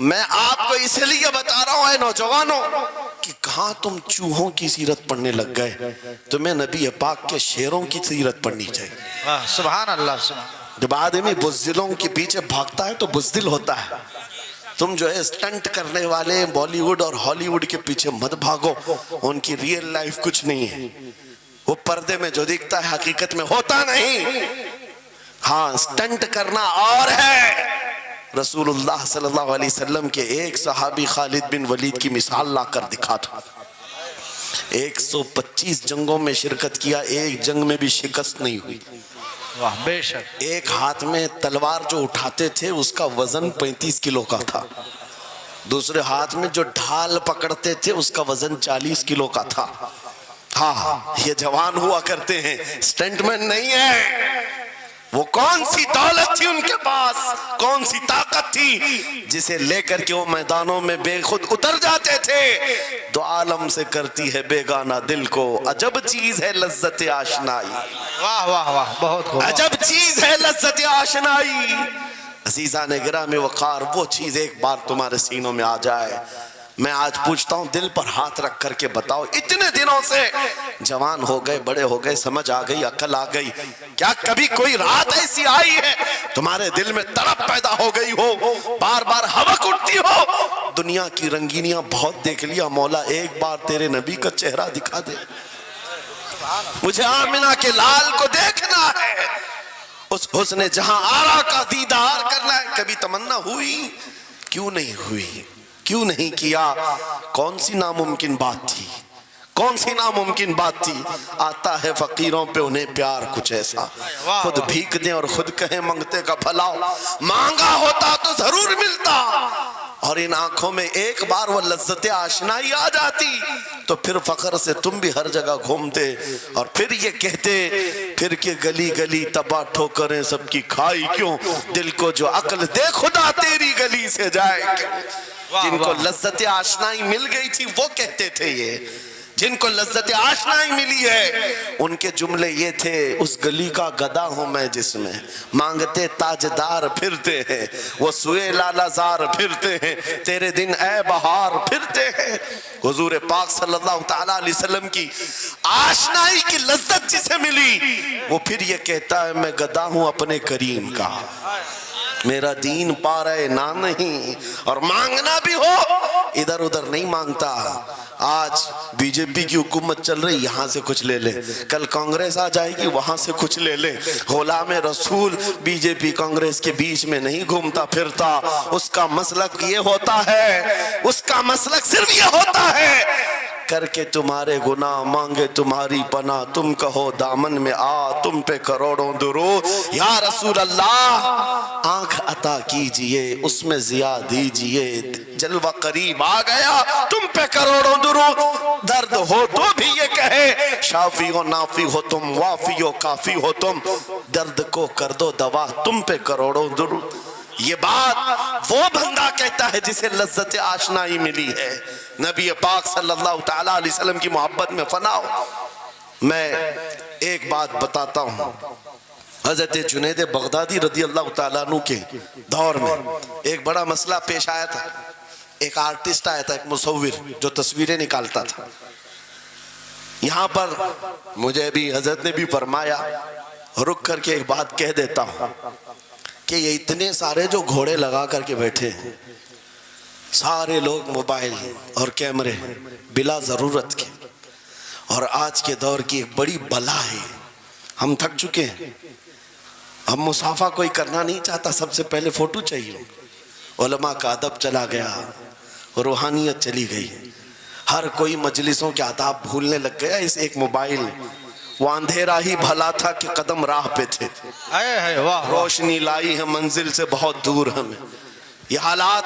میں آپ کو اس لیے بتا رہا ہوں اے نوجوانوں کہ کہاں تم چوہوں کی سیرت پڑھنے لگ گئے. تمہیں نبی پاک کے شیروں کی سیرت پڑھنی چاہیے. سبحان اللہ. جب آدمی بزدلوں کے پیچھے بھاگتا ہے تو بزدل ہوتا ہے. تم جو ہے سٹنٹ کرنے والے بالی ووڈ اور ہالی ووڈ کے پیچھے مت بھاگو، ان کی ریئل لائف کچھ نہیں ہے. وہ پردے میں جو دکھتا ہے حقیقت میں ہوتا نہیں. ہاں سٹنٹ کرنا اور ہے. رسول اللہ صلی اللہ علیہ وسلم کے ایک صحابی خالد بن ولید کی مثال لا کر دکھا تھا. 125 جنگوں میں شرکت کیا، ایک جنگ میں بھی شکست نہیں ہوئی. بے شک. ایک ہاتھ میں تلوار جو اٹھاتے تھے اس کا وزن 35 کلو کا تھا، دوسرے ہاتھ میں جو ڈھال پکڑتے تھے اس کا وزن 40 کلو کا تھا. ہاں یہ جوان ہوا کرتے ہیں، سٹنٹ مین نہیں ہے. وہ کون سی دولت تھی ان کے پاس، کون سی طاقت تھی جسے لے کر کے وہ میدانوں میں بے خود اتر جاتے تھے. دو عالم سے کرتی ہے بیگانہ دل کو، عجب چیز ہے لذت آشنائی. واہ واہ واہ، بہت خوب. عجب چیز ہے لذت آشنائی. عزیزان گرامی وقار، وہ چیز ایک بار تمہارے سینوں میں آ جائے. میں آج پوچھتا ہوں دل پر ہاتھ رکھ کر کے بتاؤ، اتنے دنوں سے جوان ہو گئے، بڑے ہو گئے، سمجھ آ گئی، عقل آ گئی، کیا کبھی کوئی رات ایسی آئی ہے تمہارے دل میں تڑپ پیدا ہو گئی ہو، بار بار حوق اٹھتی ہو؟ دنیا کی رنگینیاں بہت دیکھ لیا مولا، ایک بار تیرے نبی کا چہرہ دکھا دے. مجھے آمنہ کے لال کو دیکھنا ہے، اس حسن جہاں آرا کا دیدار کرنا ہے. کبھی تمنا ہوئی؟ کیوں نہیں ہوئی؟ کیوں نہیں کیا؟ کون سی ناممکن بات تھی، کون سی ناممکن بات تھی؟ آتا ہے فقیروں پہ انہیں پیار کچھ ایسا، خود بھیک دیں اور خود کہیں منگتے کا بھلا. مانگا ہوتا تو ضرور ملتا، اور ان آنکھوں میں ایک بار وہ لذت آشنائی آ جاتی تو پھر فخر سے تم بھی ہر جگہ گھومتے اور پھر یہ کہتے پھر کہ گلی گلی تباہ ٹھوکریں سب کی کھائی کیوں، دل کو جو عقل دے خدا تیری گلی سے جائے کیوں. جن کو لذت آشنائی مل گئی تھی وہ کہتے تھے، یہ جن کو لذت آشنائی ملی ہے ان کے جملے یہ تھے، اس گلی کا گدا ہوں میں جس میں مانگتے تاجدار پھرتے ہیں، وہ سوئے لالا زار پھرتے ہیں، تیرے دن اے بہار پھرتے ہیں. حضور پاک صلی اللہ تعالیٰ علیہ وسلم کی آشنائی کی لذت جسے ملی وہ پھر یہ کہتا ہے میں گدا ہوں اپنے کریم کا، میرا دین پا رہے نہ نہیں، اور مانگنا بھی ہو ادھر ادھر نہیں مانگتا. آج بی جے پی کی حکومت چل رہی، یہاں سے کچھ لے لے، کل کانگریس آ جائے گی وہاں سے کچھ لے لے. غلام رسول بی جے پی کانگریس کے بیچ میں نہیں گھومتا پھرتا، اس کا مسلک یہ ہوتا ہے، اس کا مسلک صرف یہ ہوتا ہے کر کے تمہارے گناہ مانگے تمہاری پناہ، تم کہو دامن میں آ تم پہ کروڑوں درود. یا رسول اللہ آنکھ عطا کیجئے اس میں ضیاء دیجئے، جلوہ قریب آ گیا تم پہ کروڑوں درود. درد ہو تو بھی یہ کہے شافی و نافی ہو تم، وافی و کافی ہو تم، درد کو کر دو دوا تم پہ کروڑوں درود. یہ بات وہ بندہ کہتا ہے جسے لذت آشنائی ملی ہے، نبی پاک صلی اللہ تعالیٰ علیہ وسلم کی محبت میں فنا ہو. میں ایک بات بتاتا ہوں، حضرت جنید بغدادی رضی اللہ تعالیٰ عنہ کے دور میں ایک بڑا مسئلہ پیش آیا تھا. ایک آرٹسٹ آیا تھا, ایک مصور جو تصویریں نکالتا تھا. یہاں پر مجھے بھی حضرت نے بھی فرمایا, رک کر کے ایک بات کہہ دیتا ہوں کہ یہ اتنے سارے جو گھوڑے لگا کر کے بیٹھے ہیں, سارے لوگ موبائل اور کیمرے بلا ضرورت کے, اور آج کے دور کی ایک بڑی بلا ہے. ہم تھک چکے ہیں, اب مصافحہ کوئی کرنا نہیں چاہتا, سب سے پہلے فوٹو چاہیے. علماء کا ادب چلا گیا, روحانیت چلی گئی, ہر کوئی مجلسوں کے آداب بھولنے لگ گیا. اس ایک موبائل, وہ اندھیرا ہی بھلا تھا کہ قدم راہ پہ تھے, روشنی لائی ہے منزل سے بہت دور ہمیں. یہ حالات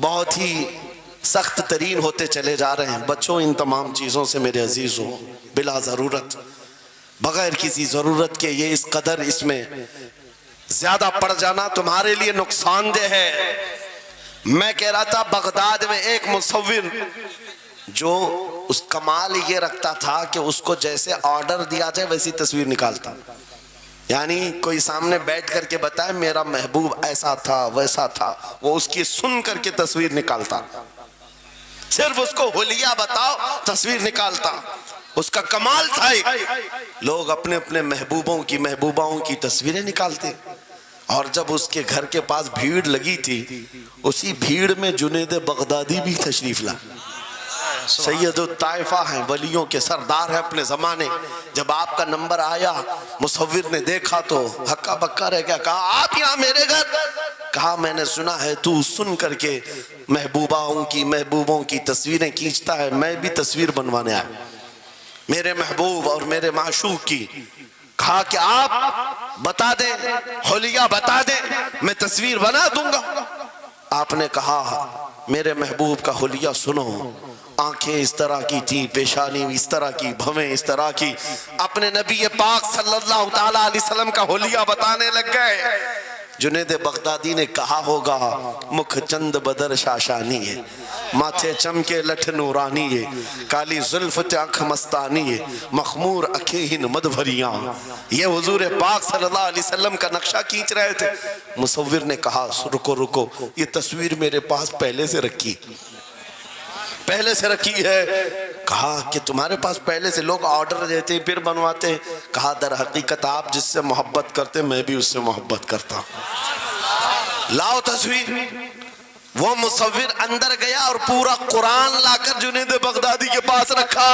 بہت ہی سخت ترین ہوتے چلے جا رہے ہیں. بچوں ان تمام چیزوں سے میرے عزیزوں, بلا ضرورت, بغیر کسی ضرورت کے یہ اس قدر اس میں زیادہ پڑ جانا تمہارے لیے نقصان دہ ہے. میں کہہ رہا تھا بغداد میں ایک مصور جو اس کمال یہ رکھتا تھا کہ اس کو جیسے آرڈر دیا جائے ویسی تصویر نکالتا. یعنی کوئی سامنے بیٹھ کر کے بتائے میرا محبوب ایسا تھا ویسا تھا, وہ اس کی سن کر کے تصویر نکالتا. صرف اس کو حلیہ بتاؤ تصویر نکالتا. اس کا کمال تھا. لوگ اپنے اپنے محبوبوں کی محبوباؤں کی تصویریں نکالتے, اور جب اس کے گھر کے پاس بھیڑ لگی تھی, اسی بھیڑ میں جنید بغدادی بھی تشریف لا. سید الطائفہ ہیں, ولیوں کے سردار ہیں اپنے زمانے. جب آپ کا نمبر آیا, مصور نے دیکھا تو ہکا بکا رہ گیا. کہا آپ یہاں میرے گھر؟ کہا میں نے سنا ہے تو سن کر کے محبوبوں کی تصویریں کھینچتا ہے, میں بھی تصویر بنوانے آیا میرے محبوب اور میرے معشوق کی. کہا کہ آپ بتا دیں, حلیہ بتا دیں, میں تصویر بنا دوں گا. آپ نے کہا میرے محبوب کا حلیہ سنو. آنکھیں اس طرح کی تھی, پیشانی اس طرح کی, بھویں اس طرح کی. اپنے نبی پاک صلی اللہ تعالیٰ علیہ وسلم کا حلیہ بتانے لگ گئے. جنید بغدادی نے کہا ہوگا مکھ چند بدر شاشانی ہے, ماتھے چمکے لٹھ نورانی ہے, کالی زلف آنکھ مستانی ہے, مخمور اکھیں مد بھریاں. یہ حضور پاک صلی اللہ علیہ وسلم کا نقشہ کھینچ رہے تھے. مصور نے کہا رکو رکو, یہ تصویر میرے پاس پہلے سے رکھی ہے. کہا کہ تمہارے پاس پہلے سے لوگ آرڈر دیتے پھر بنواتے. کہا در حقیقت آپ جس سے محبت کرتے میں بھی اس سے محبت کرتا ہوں, لاؤ تصویر. وہ مصور اندر گیا اور پورا قرآن لا کر جنید بغدادی کے پاس رکھا.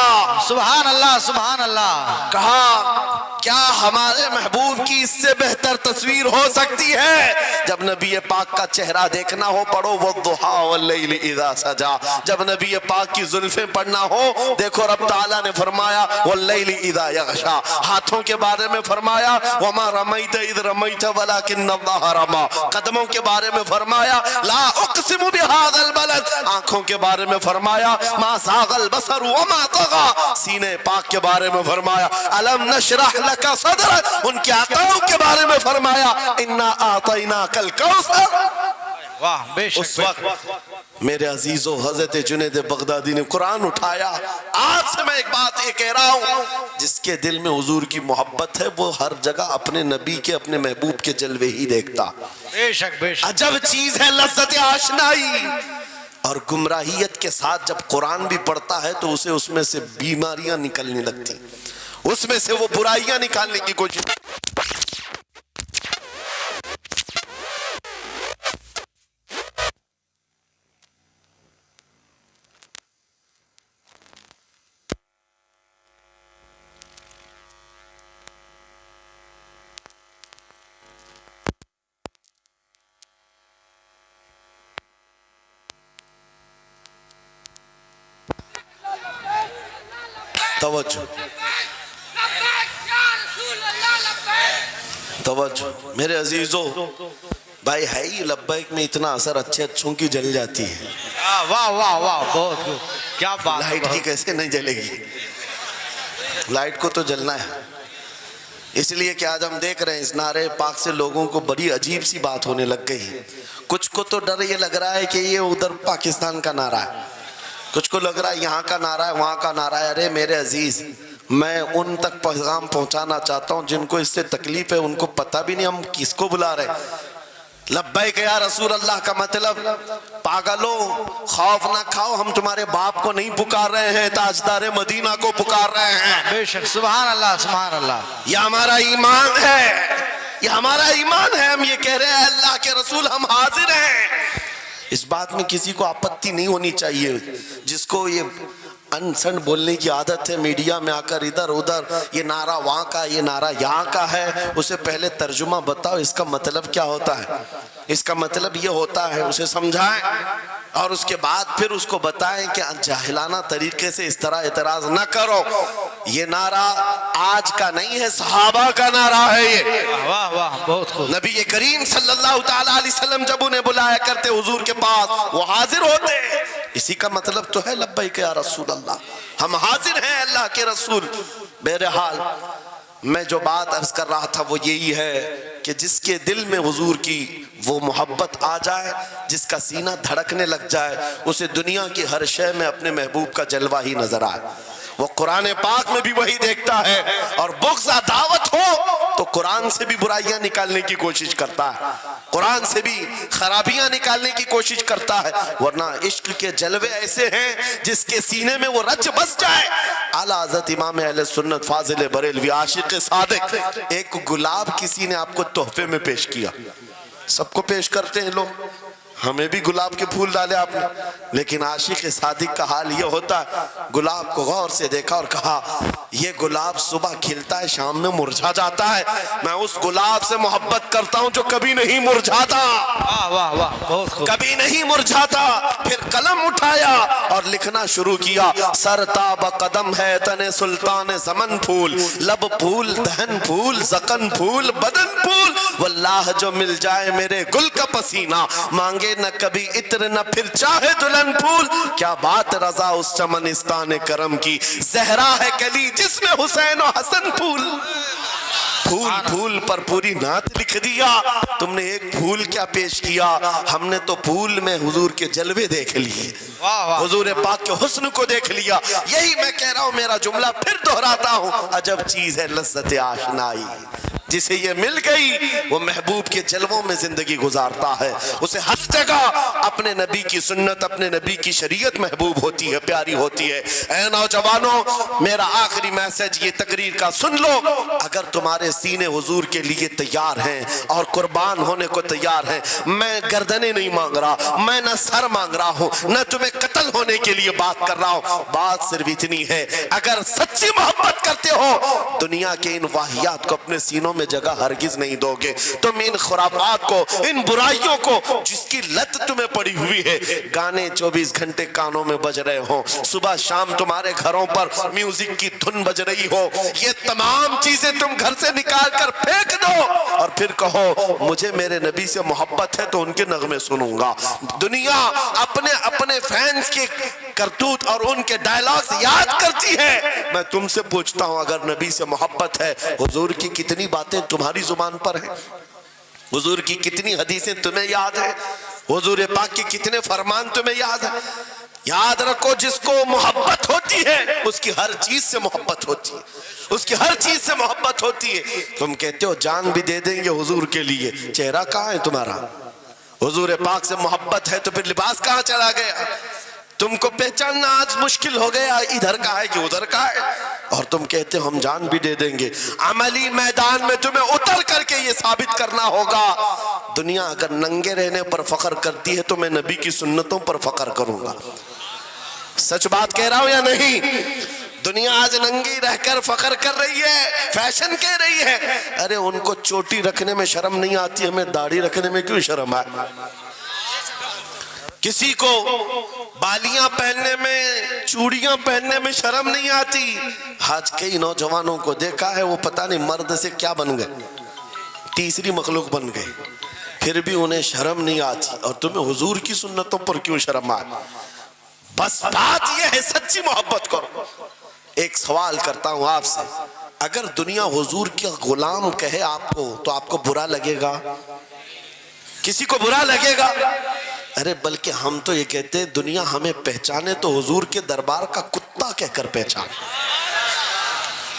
سبحان اللہ سبحان اللہ. کہا کیا ہمارے محبوب کی اس سے بہتر تصویر ہو سکتی ہے؟ جب نبی پاک کا چہرہ دیکھنا ہو پڑھو والضحا واللیل اذا سجا. جب نبی پاک کی زلفیں پڑھنا ہو دیکھو رب تعالیٰ نے فرمایا واللیل اذا یغشا. ہاتھوں کے بارے میں فرمایا وما رمیت اذ رمیت ولکن اللہ رما. قدموں کے بارے میں فرمایا لا اقسم بهذا البلد. آنکھوں کے بارے میں فرمایا ما زاغ البصر وما طغى. سینے پاک کے بارے میں فرمایا الم نشرح لك صدرك. ان کے عطاؤں کے بارے میں فرمایا انا اعطیناک الکوثر. واہ بے شک. اس وقت میرے عزیزو حضرت جنید بغدادی نے قرآن اٹھایا. آج سے میں ایک بات یہ کہہ رہا ہوں, جس کے دل میں حضور کی محبت ہے وہ ہر جگہ اپنے نبی کے اپنے محبوب کے جلوے ہی دیکھتا. بے شک بے شک. عجب چیز ہے لذت آشنائی. اور گمراہیت کے ساتھ جب قرآن بھی پڑھتا ہے تو اسے اس میں سے بیماریاں نکلنے لگتی, اس میں سے وہ برائیاں نکالنے کی کوشش. توجہ توجہ میرے عزیزو. بھائی ہے ہی لبیک میں اتنا اثر اچھے اچھوں کی جل جاتی ہے. واہ واہ واہ بہت کیا بات. لائٹ کی کیسے نہیں جلے گی؟ لائٹ کو تو جلنا ہے. اس لیے کہ آج ہم دیکھ رہے ہیں اس نعرے پاک سے لوگوں کو بڑی عجیب سی بات ہونے لگ گئی. کچھ کو تو ڈر یہ لگ رہا ہے کہ یہ ادھر پاکستان کا نعرہ ہے, کچھ کو لگ رہا ہے یہاں کا نعرہ ہے وہاں کا نعرہ ہے. ارے میرے عزیز میں ان تک پیغام پہنچانا چاہتا ہوں جن کو اس سے تکلیف ہے، ان کو پتہ بھی نہیں ہم کس کو بلا رہے ہیں۔ لبیک یا رسول اللہ کا مطلب پاگلو خوف نہ کھاؤ، ہم تمہارے باپ کو نہیں پکار رہے ہیں، تاجدار مدینہ کو پکار رہے ہیں۔ بے شک، سبحان اللہ سبحان اللہ۔ یہ ہمارا ایمان ہے، یہ ہمارا ایمان ہے، ہم یہ کہہ رہے ہیں اللہ کے رسول ہم حاضر ہیں۔ اس بات میں کسی کو آپتی نہیں ہونی چاہیے۔ جس کو یہ انسن بولنے کی عادت ہے، میڈیا میں آ کر ادھر ادھر یہ نعرہ وہاں کا یہ نعرہ یہاں کا ہے، اسے پہلے ترجمہ بتاؤ اس کا مطلب کیا ہوتا ہے۔ اس کا مطلب یہ ہوتا ہے، اسے سمجھائیں اور اس کے بعد پھر اس کو بتائیں کہ جاہلانہ طریقے سے اس طرح اعتراض نہ کرو۔ یہ نعرہ آج کا نہیں ہے، صحابہ کا نعرہ ہے یہ۔ واہ واہ، بہت خوب۔ نبی کریم صلی اللہ تعالیٰ علیہ وسلم جب انہیں بلایا کرتے حضور کے پاس، وہ حاضر ہوتے۔ اسی کا مطلب تو ہے لبیک یا رسول اللہ، ہم حاضر ہیں اللہ کے رسول۔ بہرحال میں جو بات عرض کر رہا تھا وہ یہی ہے کہ جس کے دل میں حضور کی وہ محبت آ جائے، جس کا سینہ دھڑکنے لگ جائے، اسے دنیا کی ہر شے میں اپنے محبوب کا جلوہ ہی نظر آئے۔ وہ قرآن پاک میں بھی وہی دیکھتا ہے، اور بغض دعوت ہو تو قرآن سے بھی برائیاں نکالنے کی کوشش کرتا ہے، قرآن سے بھی خرابیاں نکالنے کی کوشش کرتا ہے۔ ورنہ عشق کے جلوے ایسے ہیں جس کے سینے میں وہ رچ بس جائے۔ اعلیٰ حضرت امام اہل سنت فاضل بریلوی عاشق صادق، ایک گلاب کسی نے آپ کو تحفے میں پیش کیا، سب کو پیش کرتے ہیں لوگ، ہمیں بھی گلاب کے پھول ڈالے آپ نے، لیکن عاشق صادق کا حال یہ ہوتا ہے، گلاب کو غور سے دیکھا اور کہا یہ گلاب صبح کھلتا ہے شام میں مرجھا جاتا ہے، میں اس گلاب سے محبت کرتا ہوں جو کبھی نہیں مرجھاتا، واہ واہ واہ، بہت خوب۔ کبھی نہیں مرجھاتا۔ پھر قلم اٹھایا اور لکھنا شروع کیا، سر تاب قدم ہے تن سلطان زمن پھول، لب پھول دہن پھول زقن پھول بدن پھول، واللہ جو مل جائے میرے گل کا پسینہ، مانگے نہ کبھی عطر نہ پھر چاہے دلہن پھول، کیا بات رضا اس چمنستان کرم کی، زہرا ہے کلی جس میں حسین و حسن پھول۔ پھول پھول پر پوری نعت لکھ دیا، تم نے ایک پھول کیا پیش کیا، ہم نے تو پھول میں حضور کے جلوے دیکھ لیے، حضور پاک کے حسن کو دیکھ لیا۔ یہی میں کہہ رہا ہوں، میرا جملہ پھر دہراتا ہوں، عجب چیز ہے لذت آشنائی، جسے یہ مل گئی وہ محبوب کے جلووں میں زندگی گزارتا ہے، اسے ہر جگہ اپنے نبی کی سنت اپنے نبی کی شریعت محبوب ہوتی ہے، پیاری ہوتی ہے۔ اے نوجوانوں، میرا آخری میسج یہ تقریر کا سن لو، اگر تمہارے سینے حضور کے لیے تیار ہیں اور قربان ہونے کو تیار ہیں، میں گردنیں نہیں مانگ رہا، میں نہ سر مانگ رہا ہوں، نہ تمہیں قتل ہونے کے لیے بات کر رہا ہوں، بات صرف اتنی ہے، اگر سچی محبت کرتے ہو دنیا کے ان واہیات کو اپنے سینوں میں جگہ ہرگز نہیں دو گے، تم ان خرافات کو ان برائیوں کو جس کی لت تمہیں پڑی ہوئی ہے، گانے 24 گھنٹے کانوں میں بج رہے ہوں، صبح شام تمہارے گھروں پر میوزک کی دھن بج رہی ہو، یہ تمام چیزیں تم گھر سے نکال کر پھینک دو اور پھر کہو مجھے میرے نبی سے محبت ہے تو ان کے نغمے سنوں گا۔ دنیا اپنے فینس کے کرتوت اور ان کے ڈائلاگز یاد کرتی ہے، میں تم سے پوچھتا ہوں اگر نبی سے محبت ہے، حضور کی کتنی باتیں تمہاری زبان پر ہیں، حضور کی کتنی حدیثیں تمہیں یاد ہیں، حضور پاک کے کتنے فرمان تمہیں یاد ہیں؟ یاد رکھو جس کو محبت ہوتی ہے اس کی ہر چیز سے محبت ہوتی ہے، اس کی ہر چیز سے محبت ہوتی ہے۔ تم کہتے ہو جان بھی دے دیں گے حضور کے لیے، چہرہ کہاں ہے تمہارا؟ حضور پاک سے محبت ہے تو پھر لباس کہاں چلا گیا؟ تم کو پہچاننا آج مشکل ہو گیا، ادھر کا ہے کہ ادھر کا ہے، اور تم کہتے ہو ہم جان بھی دے دیں گے۔ عملی میدان میں تمہیں اتر کر کے یہ ثابت کرنا ہوگا، دنیا اگر ننگے رہنے پر فخر کرتی ہے تو میں نبی کی سنتوں پر فخر کروں گا۔ سچ بات کہہ رہا ہوں یا نہیں؟ دنیا آج ننگی رہ کر فخر کر رہی ہے، فیشن کہہ رہی ہے، ارے ان کو چوٹی رکھنے میں شرم نہیں آتی، ہمیں داڑھی رکھنے میں کیوں شرم ہے؟ کسی کو بالیاں پہننے میں چوڑیاں پہننے میں شرم نہیں آتی۔ آج کئی نوجوانوں کو دیکھا ہے وہ پتہ نہیں مرد سے کیا بن گئے، تیسری مخلوق بن گئے، پھر بھی انہیں شرم نہیں آتی، اور تمہیں حضور کی سنتوں پر کیوں شرم آئے؟ بس بات یہ ہے سچی محبت کرو۔ ایک سوال کرتا ہوں آپ سے، اگر دنیا حضور کا غلام کہے آپ کو تو آپ کو برا لگے گا؟ کسی کو برا لگے گا؟ ارے بلکہ ہم تو یہ کہتے ہیں دنیا ہمیں پہچانے تو حضور کے دربار کا کتا کہہ کر پہچانے۔